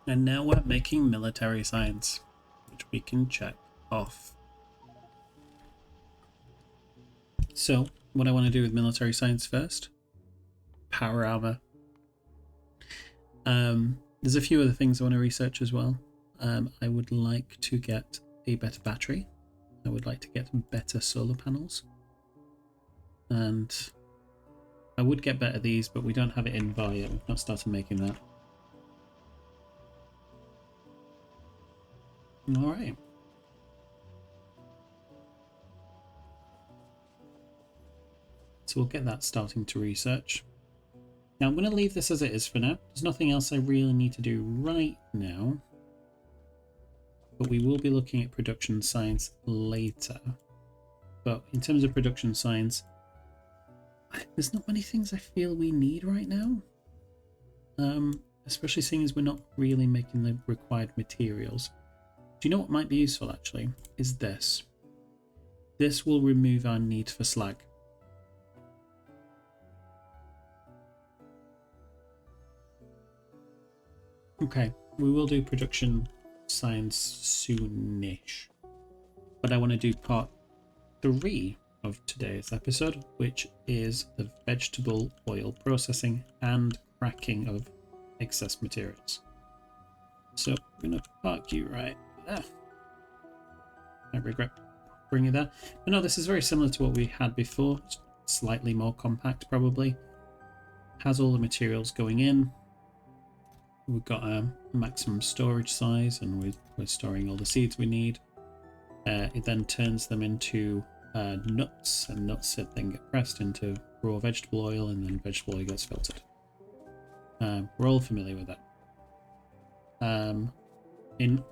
And now we're making military science, which we can check off. So, what I want to do with military science first, power armor. There's a few other things I want to research as well. I would like to get a better battery. I would like to get better solar panels. And I would get better these, but we don't have it in bar yet. We've not started making that. Alright. So we'll get that starting to research. Now I'm going to leave this as it is for now. There's nothing else I really need to do right now. But we will be looking at production science later. But in terms of production science, there's not many things I feel we need right now. Especially seeing as we're not really making the required materials. Do you know what might be useful actually? Is this. This will remove our need for slag. Okay, we will do production science soonish. But I want to do part 3 of today's episode, which is the vegetable oil processing and cracking of excess materials. So I'm going to park you right there. I regret bringing you there. But no, this is very similar to what we had before. It's slightly more compact probably. Has all the materials going in. We've got a maximum storage size and we're storing all the seeds we need. It then turns them into nuts, and nuts then get pressed into raw vegetable oil, and then vegetable oil gets filtered. We're all familiar with that.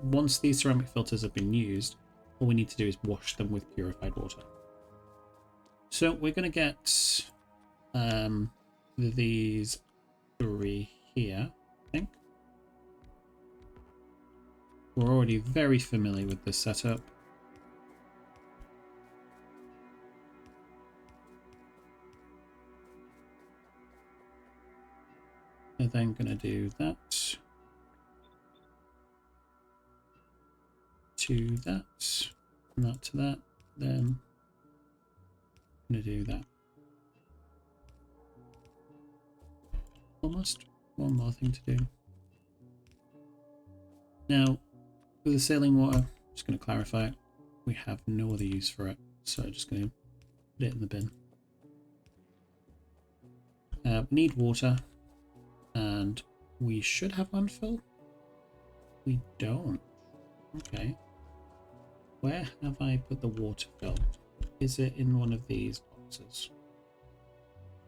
Once these ceramic filters have been used, all we need to do is wash them with purified water. So we're going to get these 3 here, I think. We're already very familiar with this setup. We're then going to do that to that, and that to that, then I'm going to do that. Almost one more thing to do. Now, with the saline water, I'm just going to clarify it. We have no other use for it, so I'm just going to put it in the bin. We need water, and we should have landfill. We don't. Okay. Where have I put the water fill? Is it in one of these boxes?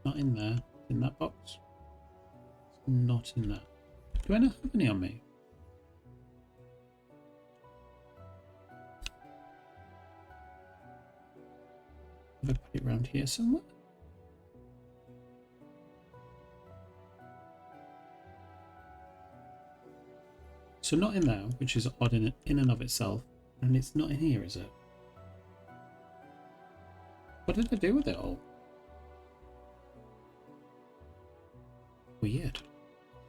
Not in there. In that box? It's not in there. Do I not have any on me? Have I put it around here somewhere? So not in there, which is odd in and of itself, and it's not in here, is it? What did I do with it all? Weird.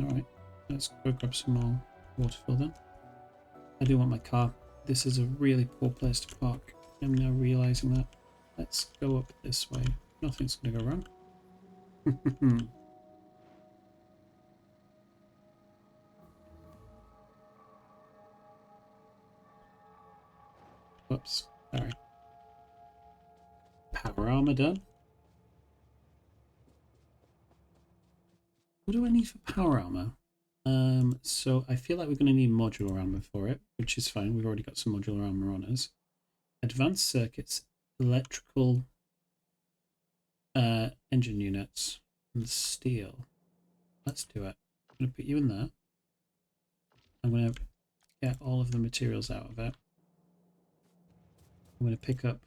Alright, let's go grab some more water fill then. I do want my car. This is a really poor place to park. I'm now realising that. Let's go up this way. Nothing's going to go wrong. Whoops, sorry. Power armor done. What do I need for power armor? So I feel like we're going to need modular armor for it, which is fine. We've already got some modular armor on us. Advanced circuits, electrical engine units, and steel. Let's do it. I'm going to put you in there. I'm going to get all of the materials out of it. I'm going to pick up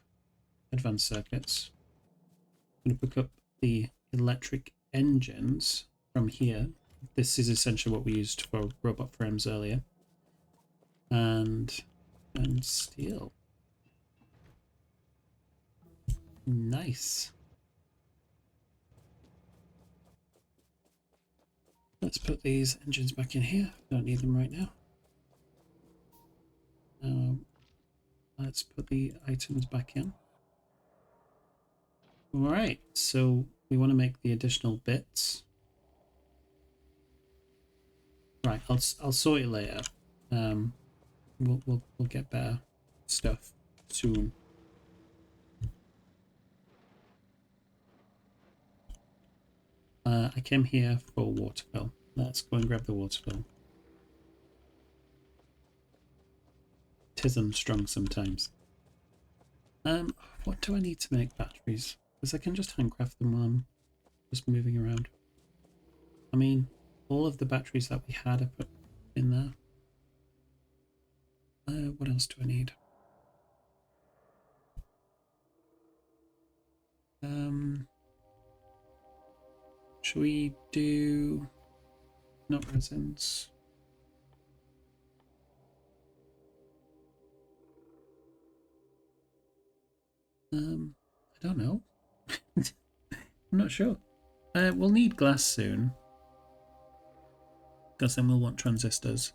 advanced circuits. I'm going to pick up the electric engines from here. This is essentially what we used for robot frames earlier. And steel. Nice. Let's put these engines back in here. Don't need them right now. Let's put the items back in. Alright, so we want to make the additional bits. Right, I'll sort it later. We'll get better stuff soon. I came here for water fill. Let's go and grab the water fill. Tism strong sometimes. What do I need to make batteries? Because I can just handcraft them while I'm just moving around. I mean, all of the batteries that we had are put in there. What else do I need? Should we do not resins? I don't know. I'm not sure. We'll need glass soon, because then we'll want transistors.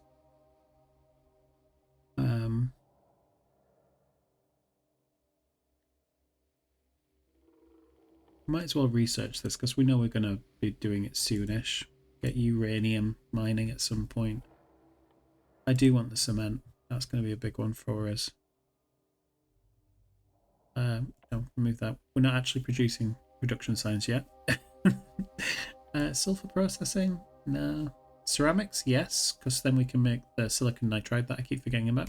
Might as well research this because we know we're going to be doing it soonish. Get uranium mining at some point. I do want the cement. That's going to be a big one for us. No, remove that. We're not actually producing production signs yet. Sulfur processing? No. Ceramics? Yes, because then we can make the silicon nitride that I keep forgetting about.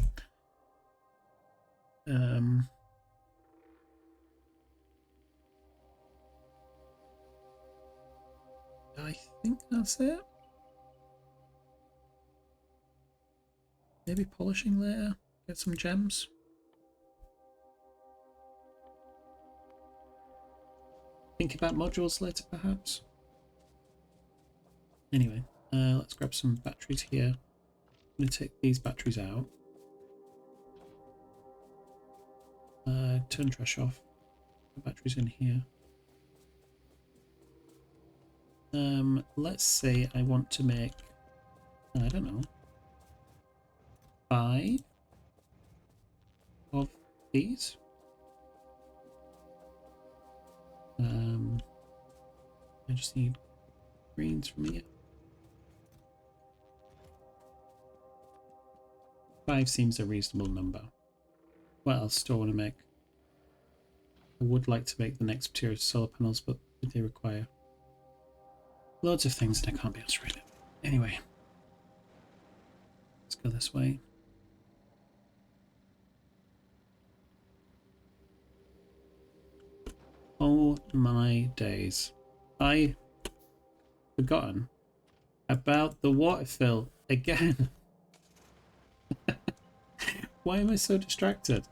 I think that's it. Maybe polishing later. Get some gems. Think about modules later, perhaps. Anyway, let's grab some batteries here. I'm going to take these batteries out. Turn trash off. The batteries in here. Let's say I want to make, I don't know, 5 of these. I just need greens from here. 5 seems a reasonable number. What else do I want to make? I would like to make the next tier of solar panels, but they require loads of things and I can't be asked right now. Anyway, let's go this way. Oh my days. I forgotten about the water fill again. Why am I so distracted?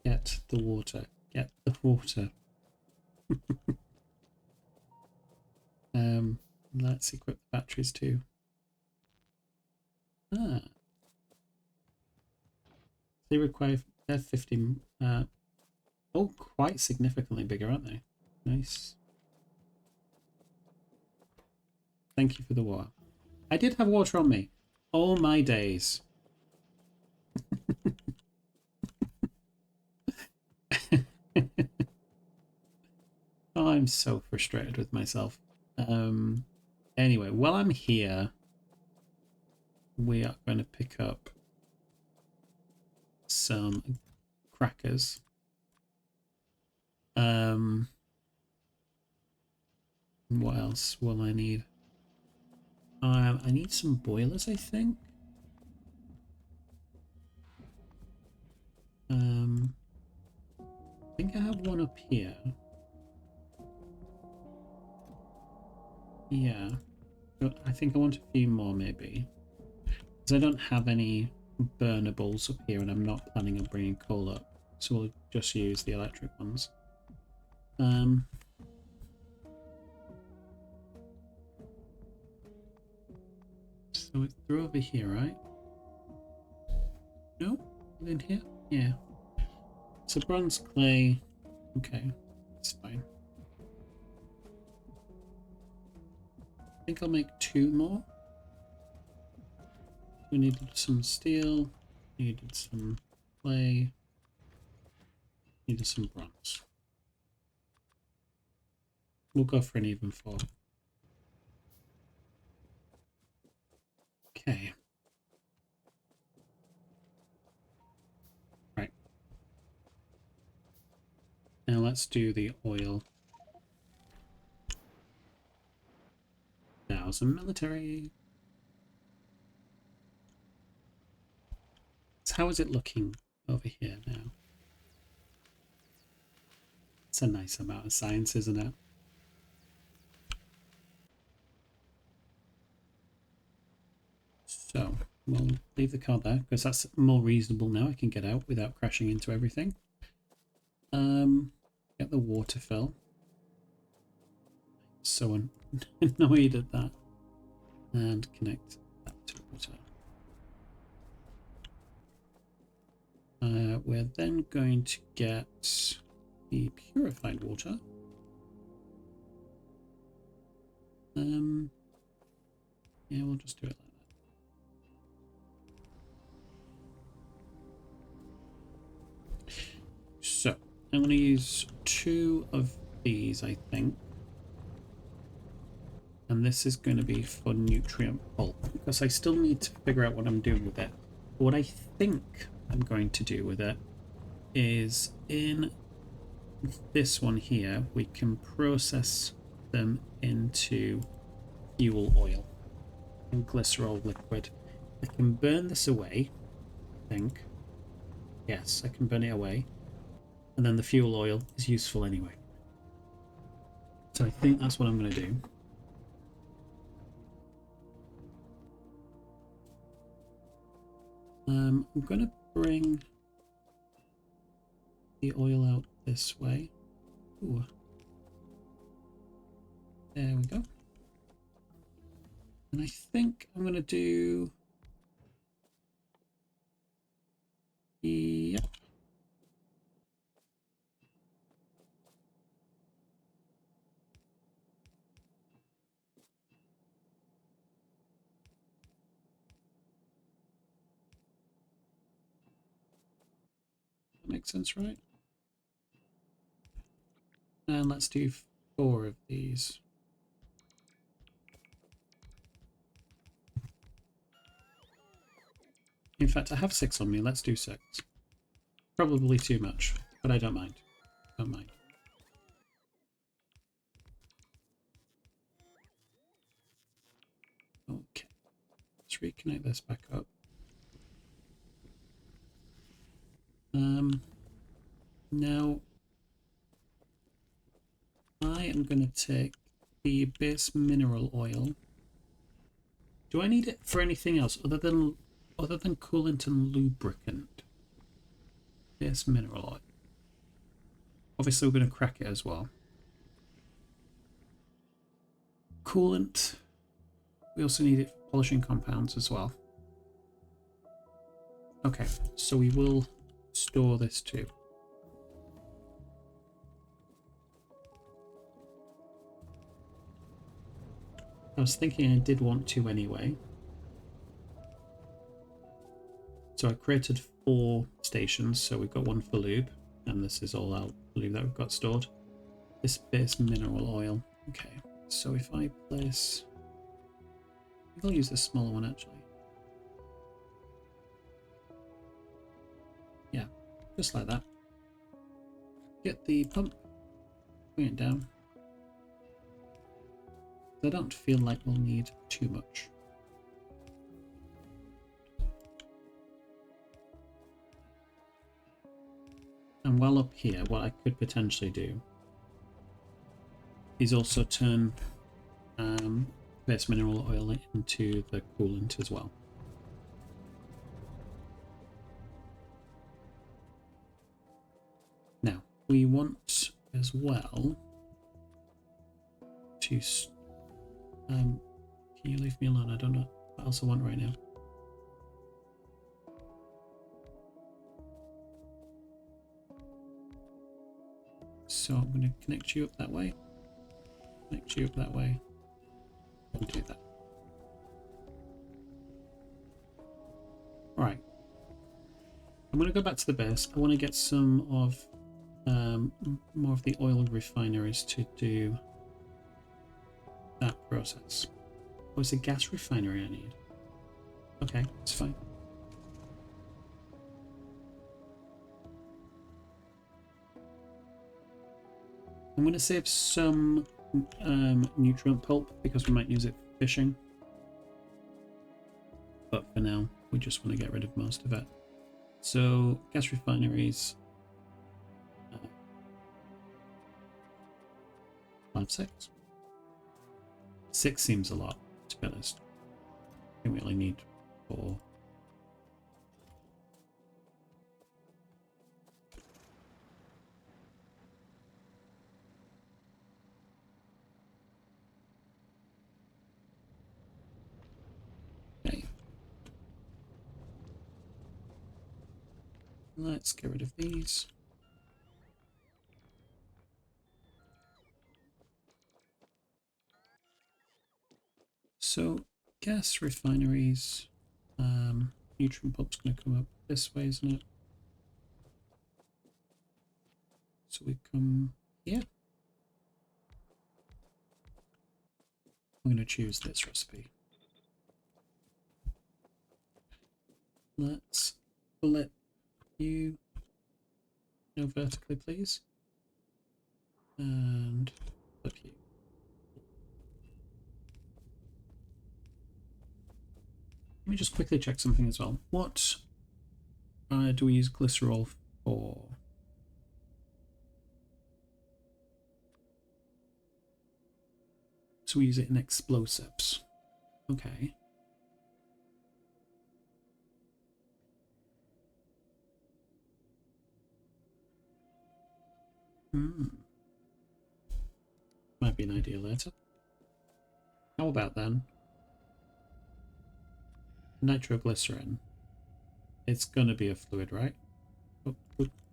Get the water. Get the water. Let's equip the batteries too. Ah. They require, they're 15, oh, quite significantly bigger, aren't they? Nice. Thank you for the water. I did have water on me. Oh my days. Oh, I'm so frustrated with myself. Anyway, while I'm here, we are going to pick up some crackers. What else will I need? I need some boilers, I think. I think I have one up here. Yeah. I think I want a few more, maybe. Because I don't have any burnables up here, and I'm not planning on bringing coal up. So we'll just use the electric ones. So it's through over here, right? No? In here? Yeah. So bronze clay. Okay, it's fine. I think I'll make 2 more. We needed some steel, needed some clay, needed some bronze. We'll go for an even 4. Okay. Right. Now let's do the oil. 1000 military. how is it looking over here now? It's a nice amount of science, isn't it? So we'll leave the car there because that's more reasonable now. I can get out without crashing into everything. Get the water fill. So annoyed at that. And connect that to water. We're then going to get the purified water. Yeah, we'll just do it like that. So I'm going to use 2 of these, I think. And this is going to be for nutrient pulp, because I still need to figure out what I'm doing with it. What I think I'm going to do with it is in this one here, we can process them into fuel oil and glycerol liquid. I can burn this away, I think. Yes, I can burn it away. And then the fuel oil is useful anyway. So I think that's what I'm going to do. I'm going to bring the oil out this way. Ooh. There we go. And I think I'm going to do... Yep. That makes sense, right? And let's do 4 of these. In fact, I have 6 on me. Let's do 6. Probably too much, but I don't mind. Don't mind. Okay. Let's reconnect this back up. Now, I am going to take the base mineral oil. Do I need it for anything else other than coolant and lubricant? Base mineral oil. Obviously, we're going to crack it as well. Coolant. We also need it for polishing compounds as well. Okay, so we will store this too. I was thinking I did want to anyway. So I created 4 stations, so we've got 1 for lube, and this is all our lube that we've got stored. This base mineral oil. Okay, so if I place... I'll use this smaller one actually. Yeah, just like that. Get the pump, bring it down. I don't feel like we'll need too much. And while up here, what I could potentially do is also turn base mineral oil into the coolant as well. Now, we want as well to... can you leave me alone? I don't know what else I want right now. So I'm going to connect you up that way. Connect you up that way. And do that. Right. I'm going to go back to the base. I want to get some of more of the oil refineries to do that process. Oh, it's a gas refinery I need. Okay, it's fine. I'm going to save some nutrient pulp because we might use it for fishing. But for now, we just want to get rid of most of it. So gas refineries, 5, 6. 6 seems a lot, to be honest. I think we only need 4. Okay. Let's get rid of these. So gas refineries, nutrient pump's going to come up this way, isn't it? So we come here. I'm going to choose this recipe. Let's flip you vertically, please. And flip you. Let me just quickly check something as well. What do we use glycerol for? So we use it in explosives. Okay. Might be an idea later. How about then? Nitroglycerin. It's gonna be a fluid, right? Oh,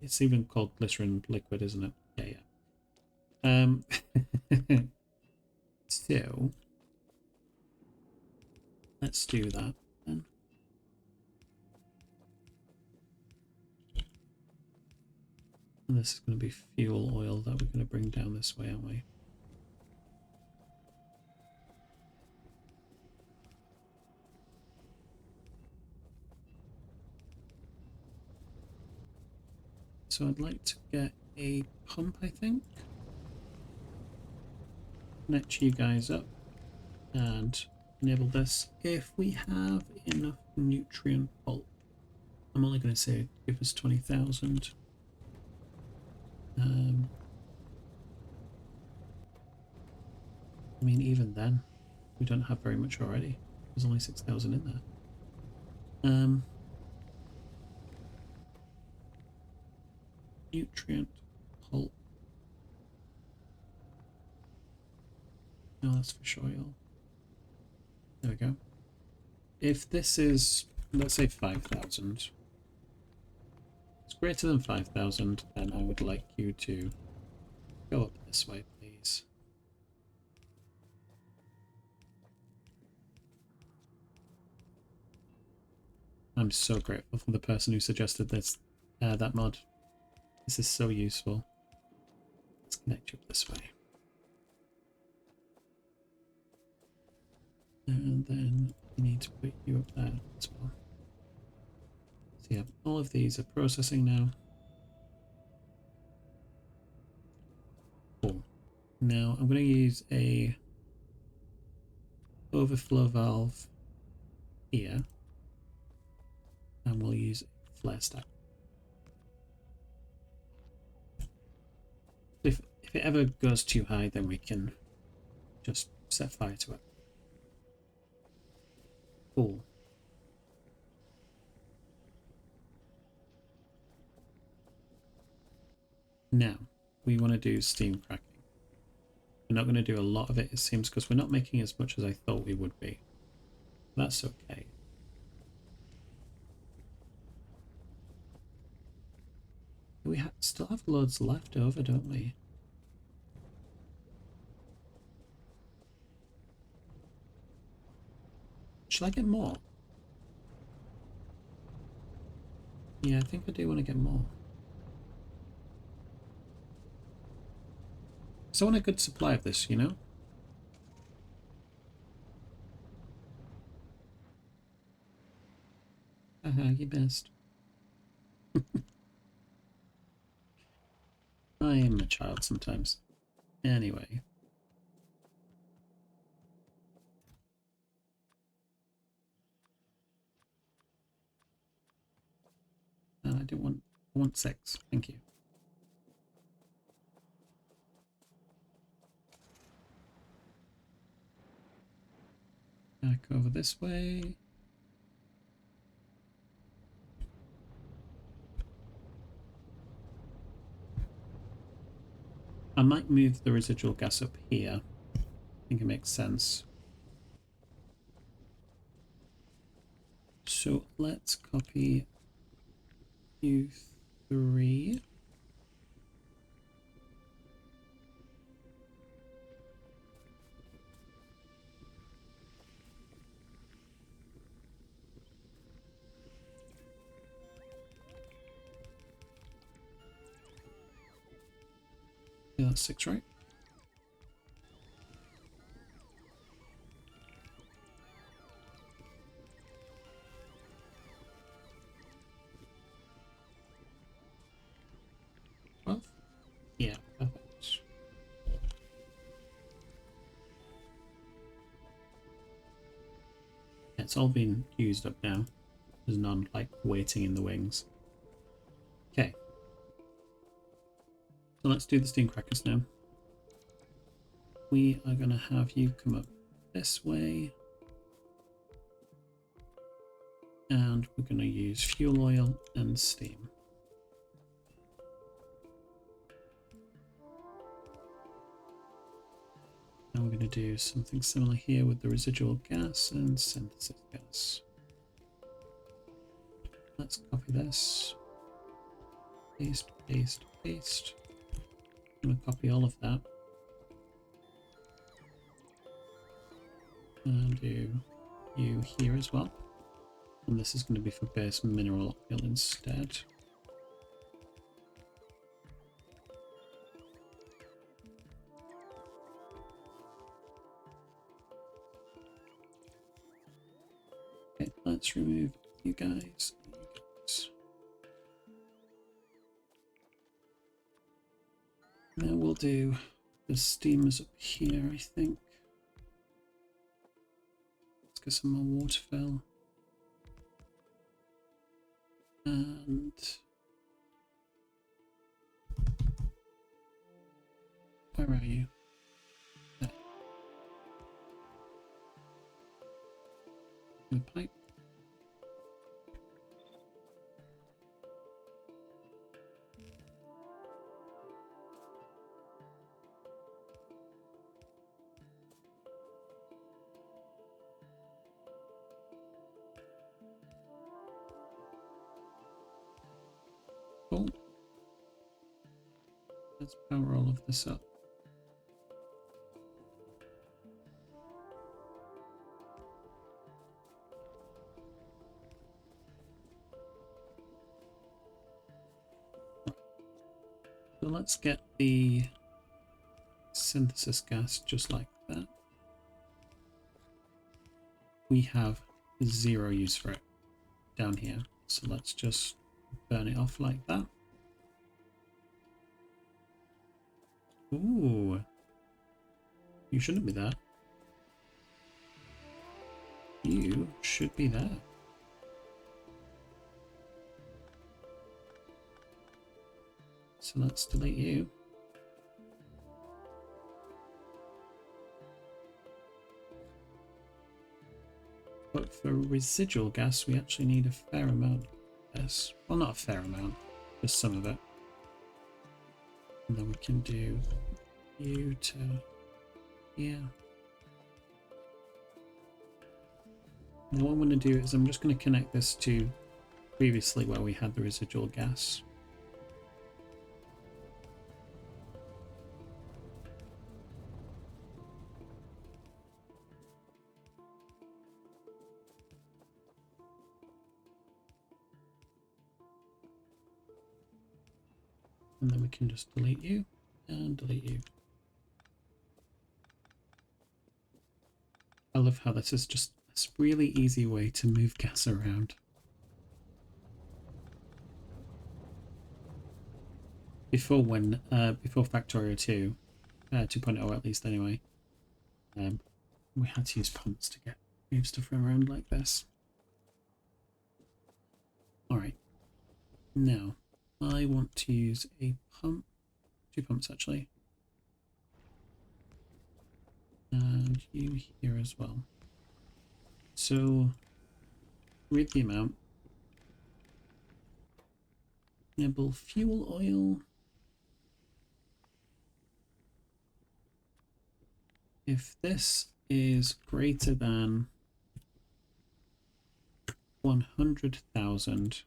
it's even called glycerin liquid, isn't it? Yeah. So let's do that then. And this is going to be fuel oil that we're going to bring down this way, aren't we? So I'd like to get a pump, I think. Connect you guys up and enable this. If we have enough nutrient bulk, I'm only going to say give us 20,000. I mean, even then, we don't have very much already. There's only 6,000 in there. Nutrient pulp. No, that's fish oil. There we go. If this is, let's say 5,000, it's greater than 5,000, then I would like you to go up this way, please. I'm so grateful for the person who suggested this, that mod. This is so useful. Let's connect you up this way. And then we need to put you up there as well. So yeah, all of these are processing now. Cool. Now I'm going to use a overflow valve here, and we'll use a flare stack. If it ever goes too high, then we can just set fire to it. Cool. Now, we want to do steam cracking. We're not going to do a lot of it, it seems, because we're not making as much as I thought we would be. That's okay. We still have loads left over, don't we? Should I get more? Yeah, I think I do want to get more. So I want a good supply of this, you know? Haha, you missed. I am a child sometimes. Anyway. didn't want. I want 6. Thank you. Back over this way. I might move the residual gas up here. I think it makes sense. So let's copy U3. Yeah, that's 6, right? Well, yeah, perfect. It's all been used up now. There's none like waiting in the wings. Okay. So let's do the steam crackers now. We are going to have you come up this way. And we're going to use fuel oil and steam. Now we're going to do something similar here with the residual gas and synthesis gas. Let's copy this. Paste, paste, paste. I'm going to copy all of that. And do you here as well. And this is going to be for base mineral oil instead. Okay, let's remove you guys. Now we'll do the steamers up here, I think. Let's get some more water fill. And where are you? There. The pipe. Cool. Let's power all of this up. So let's get the synthesis gas just like that. We have 0 use for it down here. So let's just burn it off like that. Ooh. You shouldn't be there. You should be there. So let's delete you. But for residual gas, we actually need a fair amount of this. Well, not a fair amount, just some of it. And then we can do you to here. And what I'm going to do is I'm just going to connect this to previously where we had the residual gas. And then we can just delete you and delete you. I love how this is just a really easy way to move gas around. Before Factorio 2, 2.0 at least anyway, we had to use pumps to move stuff around like this. Alright. Now, I want to use a pump, 2 pumps actually, and you here as well. So, read the amount. Enable fuel oil. If this is greater than 100,000,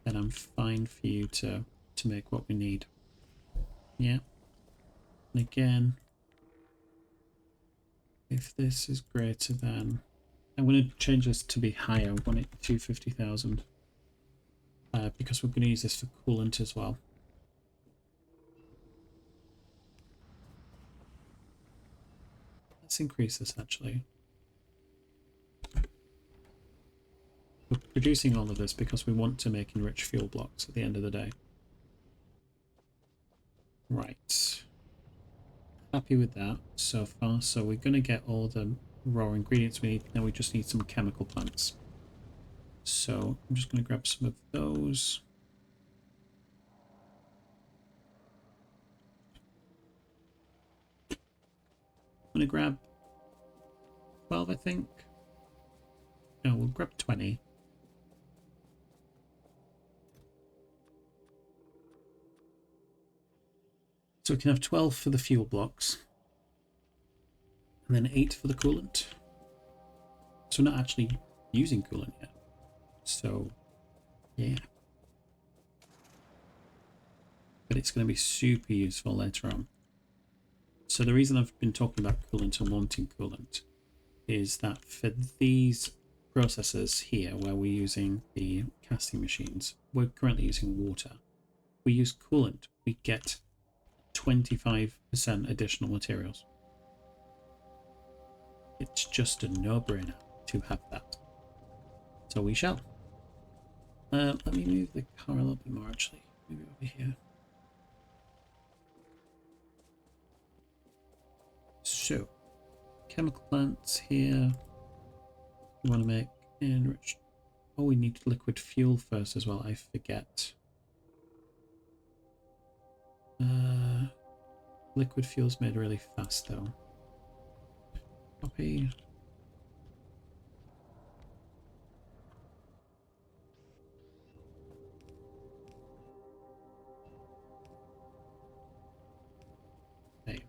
then I'm fine for you to make what we need. Yeah. And again, if this is greater than, I'm going to change this to be higher. I want it to 50,000 because we're going to use this for coolant as well. Let's increase this actually. We're producing all of this because we want to make enriched fuel blocks at the end of the day. Right. Happy with that so far. So we're going to get all the raw ingredients we need. Now we just need some chemical plants. So I'm just going to grab some of those. I'm going to grab 12, I think. No, we'll grab 20. So we can have 12 for the fuel blocks. And then 8 for the coolant. So we're not actually using coolant yet. So, yeah. But it's going to be super useful later on. So the reason I've been talking about coolant and wanting coolant is that for these processes here, where we're using the casting machines, we're currently using water. If we use coolant, we get 25% additional materials. It's just a no-brainer to have that. So we shall. Let me move the car a little bit more actually. Maybe over here. So, chemical plants here. We want to make enriched. Oh, we need liquid fuel first as well. I forget. Liquid fuel's made really fast though. Copy. Okay.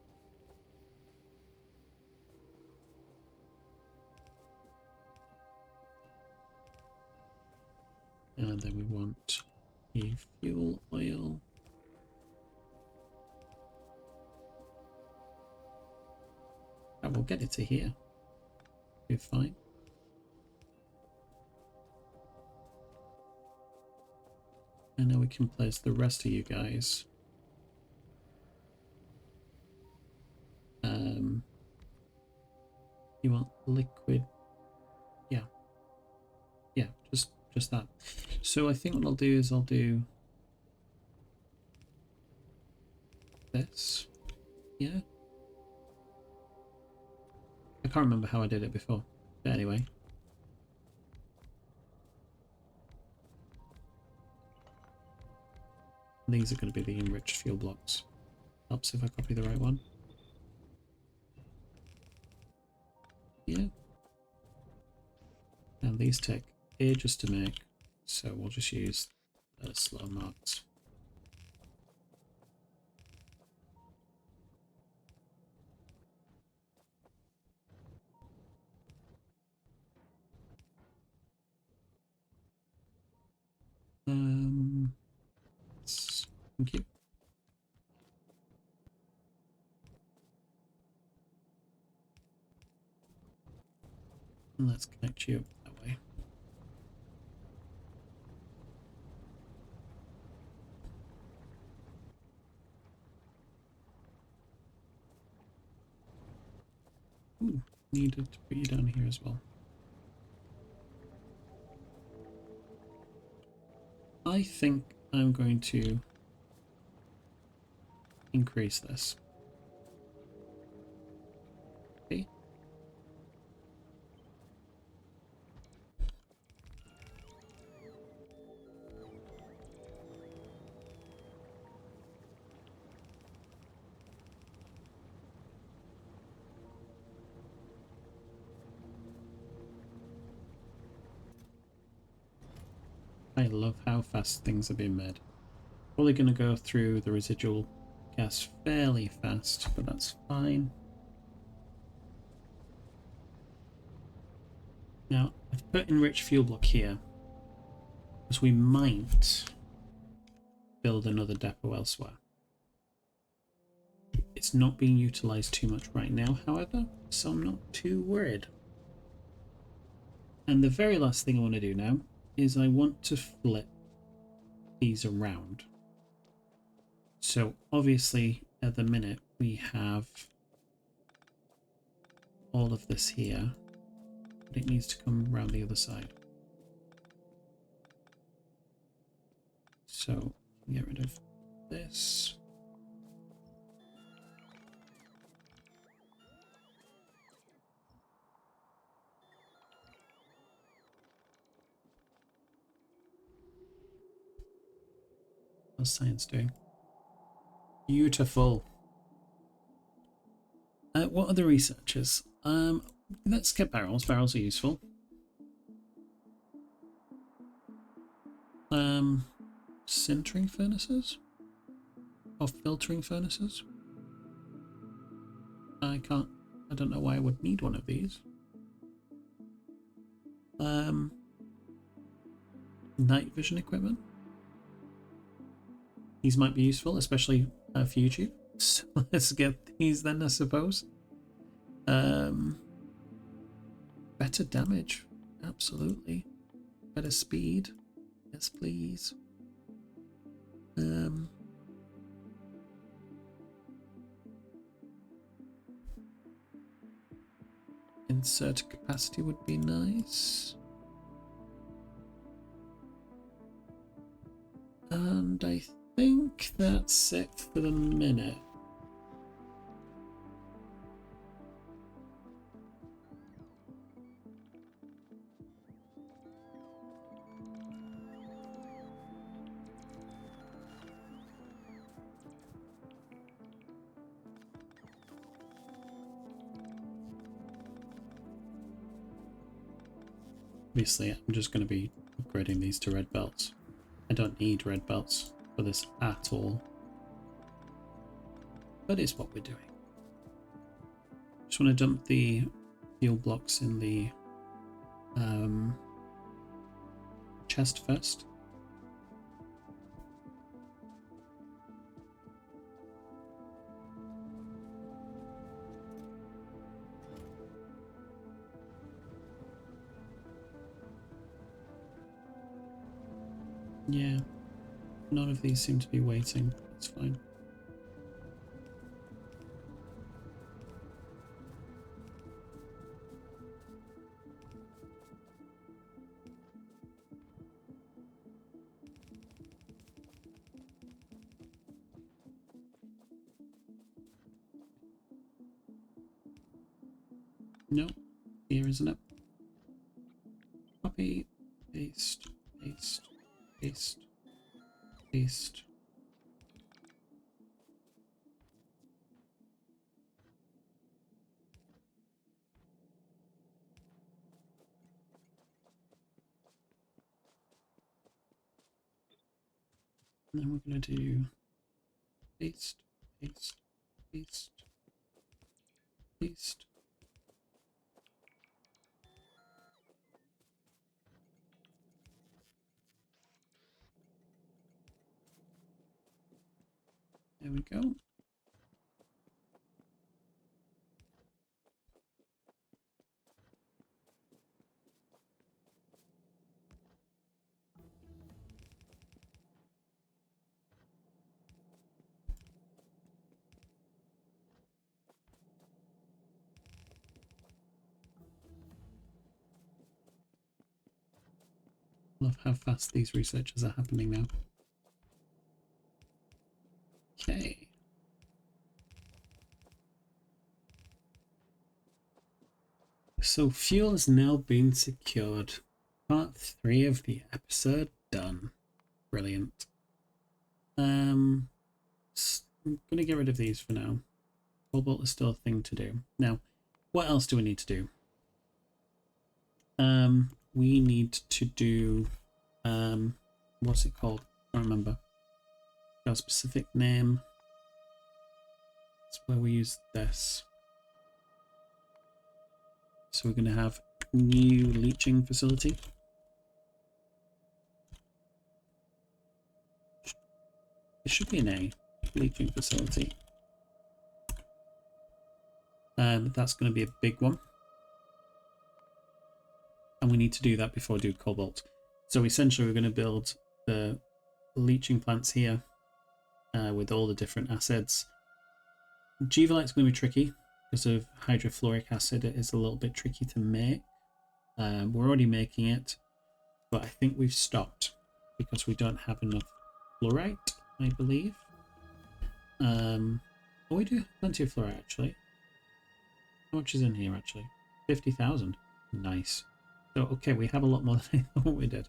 And then we want the fuel oil. I will get it to here. You're fine. And now we can place the rest of you guys. You want liquid? Yeah. Yeah, just that. So I think what I'll do is I'll do this. Yeah. I can't remember how I did it before. But anyway. These are going to be the enriched fuel blocks. Helps if I copy the right one. Yeah. And these take ages to make, so we'll just use slow marks. Thank you. And let's connect you that way. Ooh, needed to put you down here as well. I think I'm going to increase this. Okay. I love how fast things are being made. Probably going to go through the residual gas fairly fast, but that's fine. Now, I've put enriched fuel block here, because we might build another depot elsewhere. It's not being utilised too much right now, however, so I'm not too worried. And the very last thing I want to do now is I want to flip these around. So obviously at the minute we have all of this here, but it needs to come around the other side. So get rid of this. How's science doing? Beautiful. What are the researchers? Let's get barrels. Barrels are useful. Sintering furnaces? Or filtering furnaces? I don't know why I would need one of these. Night vision equipment? These might be useful, especially for YouTube. So let's get these then, I suppose. Better damage. Absolutely. Better speed. Yes, please. Insert capacity would be nice. And I think that's it for the minute. Obviously, I'm just going to be upgrading these to red belts. I don't need red belts for this at all. But it's what we're doing. Just want to dump the fuel blocks in the chest first. Yeah, none of these seem to be waiting. It's fine. No, here isn't it? Copy, paste, paste, paste, paste. And then we're going to do paste, paste, paste, paste. There we go. Love how fast these researches are happening now. Okay. So fuel has now been secured. Part 3 of the episode done. Brilliant. I'm going to get rid of these for now. Cobalt is still a thing to do. Now, what else do we need to do? We need to do what's it called? I don't remember. Got a specific name. That's where we use this. So we're going to have new leaching facility. It should be an A, leaching facility. That's going to be a big one. And we need to do that before we do cobalt. So essentially we're going to build the leaching plants here with all the different acids. Geolite's going to be tricky because of hydrofluoric acid. It is a little bit tricky to make. We're already making it, but I think we've stopped because we don't have enough fluorite, I believe. Oh, we do have plenty of fluorite actually. How much is in here actually? 50,000. Nice. So okay, we have a lot more than I thought we did.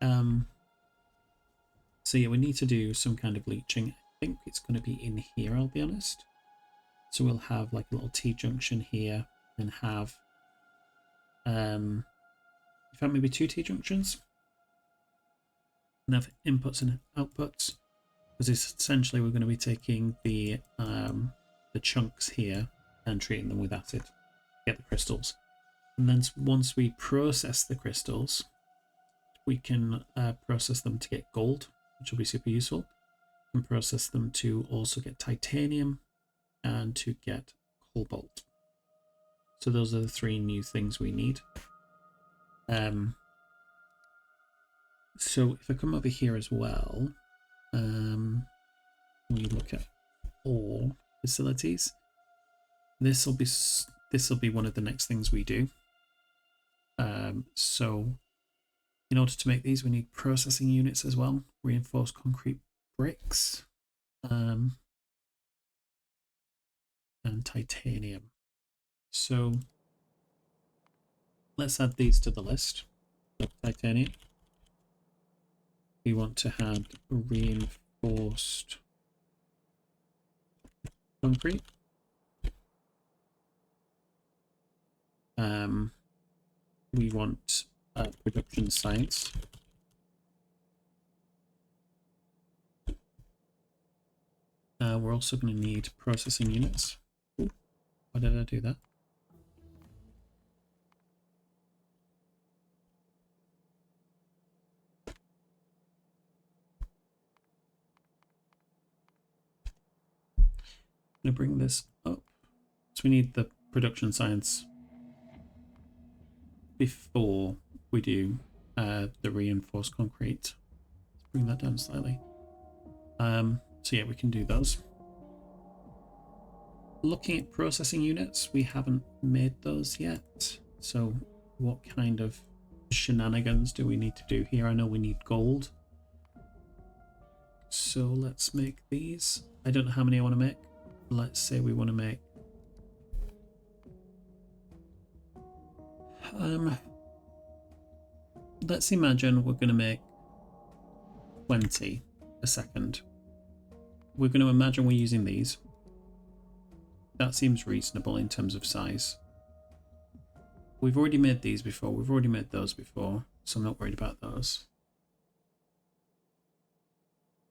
So yeah, we need to do some kind of leaching. I think it's going to be in here, I'll be honest. So we'll have like a little T-junction here and have in fact maybe 2 T-junctions and have inputs and outputs, because essentially we're going to be taking the chunks here and treating them with acid to get the crystals. And then once we process the crystals, we can process them to get gold, which will be super useful, and process them to also get titanium and to get cobalt. So those are the 3 new things we need. So if I come over here as well, we look at all facilities. This will be one of the next things we do. So in order to make these, we need processing units as well, reinforced concrete bricks, and titanium. So let's add these to the list of titanium. We want to add reinforced concrete. We want production science. We're also going to need processing units. Ooh, why did I do that? I'm going to bring this up. So we need the production science before we do the reinforced concrete. Let's bring that down slightly. So yeah, we can do those. Looking at processing units, we haven't made those yet. So what kind of shenanigans do we need to do here? I know we need gold. So let's make these. I don't know how many I want to make. Let's say we want to make let's imagine we're going to make 20 a second. We're going to imagine we're using these. That seems reasonable in terms of size. We've already made these before. We've already made those before, so I'm not worried about those.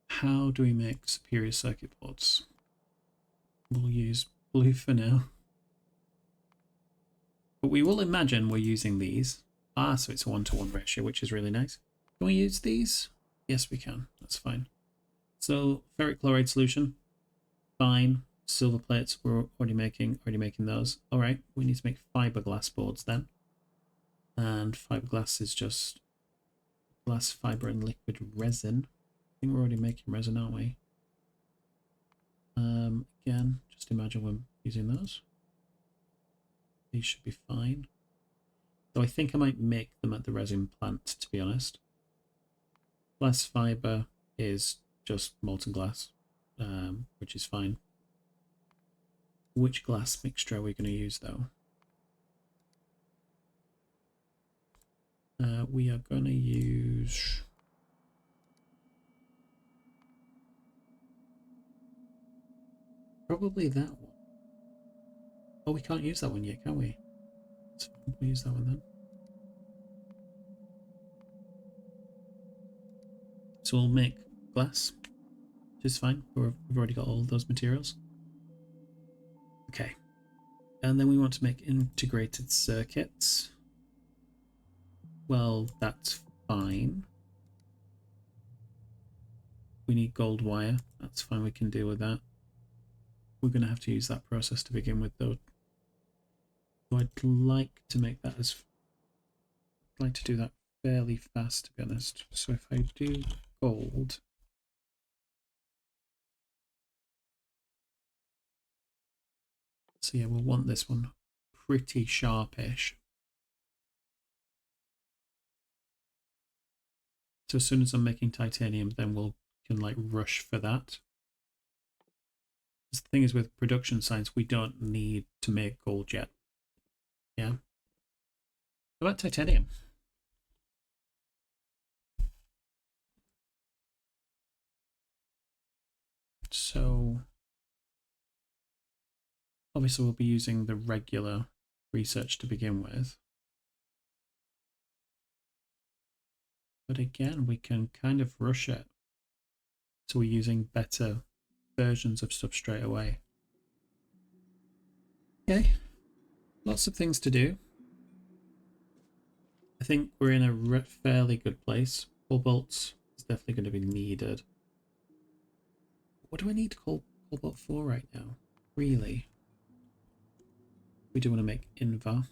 How do we make superior circuit boards? We'll use blue for now. But we will imagine we're using these. Ah, so it's a 1-to-1 ratio, which is really nice. Can we use these? Yes, we can. That's fine. So ferric chloride solution, fine. Silver plates, we're already making those. All right, we need to make fiberglass boards then. And fiberglass is just glass fiber and liquid resin. I think we're already making resin, aren't we? Again, just imagine we're using those. These should be fine. Though I think I might make them at the resin plant, to be honest. Glass fiber is just molten glass, which is fine. Which glass mixture are we going to use, though? We are going to use... probably that one. Oh, we can't use that one yet, can we? So we'll use that one then. So we'll make glass, which is fine. We've already got all those materials. Okay. And then we want to make integrated circuits. Well, that's fine. We need gold wire. That's fine, we can deal with that. We're going to have to use that process to begin with, though. So I'd like to make that I'd like to do that fairly fast, to be honest. So if I do gold, so yeah, we'll want this one pretty sharpish. So as soon as I'm making titanium, then we can like rush for that. The thing is, with production science, we don't need to make gold yet. Yeah. What about titanium? So obviously we'll be using the regular research to begin with. But again, we can kind of rush it. So we're using better versions of stuff straight away. Okay, lots of things to do. I think we're in a fairly good place. Cobalt is definitely going to be needed. What do I need cobalt for right now? Really? We do want to make Invar.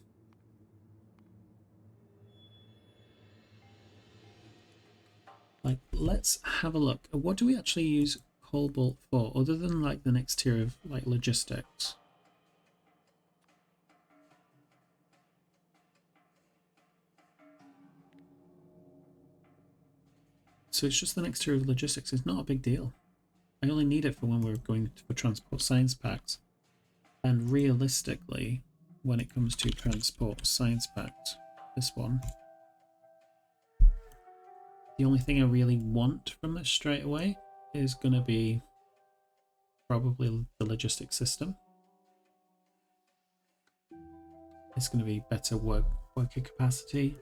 Like, let's have a look. What do we actually use cobalt for, other than like the next tier of like logistics? So it's just the next tier of logistics. It's not a big deal. I only need it for when we're going for transport science packs. And realistically, when it comes to transport science packs, this one, the only thing I really want from this straight away is going to be probably the logistics system. It's going to be better worker capacity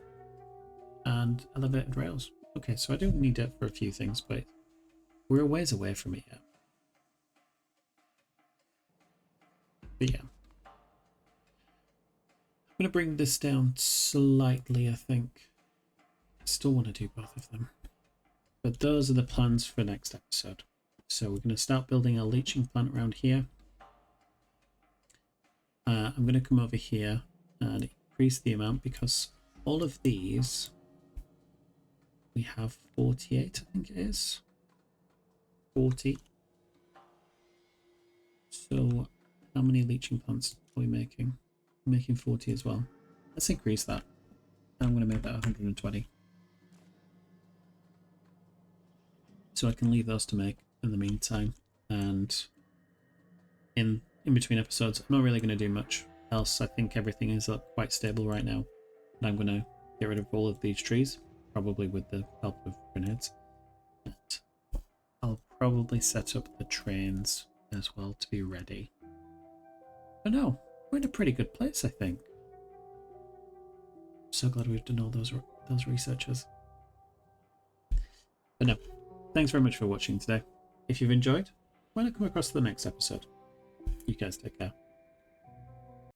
and elevated rails. Okay, so I don't need it for a few things, but we're a ways away from it yet. But yeah. I'm going to bring this down slightly, I think. I still want to do both of them. But those are the plans for next episode. So we're going to start building a leaching plant around here. I'm going to come over here and increase the amount because all of these, we have 48, I think it is. 40. So how many leaching plants are we making? We're making 40 as well. Let's increase that. I'm going to make that 120. So I can leave those to make in the meantime. And in between episodes, I'm not really going to do much else. I think everything is quite stable right now. And I'm going to get rid of all of these trees, probably with the help of grenades. And I'll probably set up the trains as well to be ready. But no, we're in a pretty good place, I think. I'm so glad we've done all those researches. But no, thanks very much for watching today. If you've enjoyed, why not come across to the next episode? You guys take care.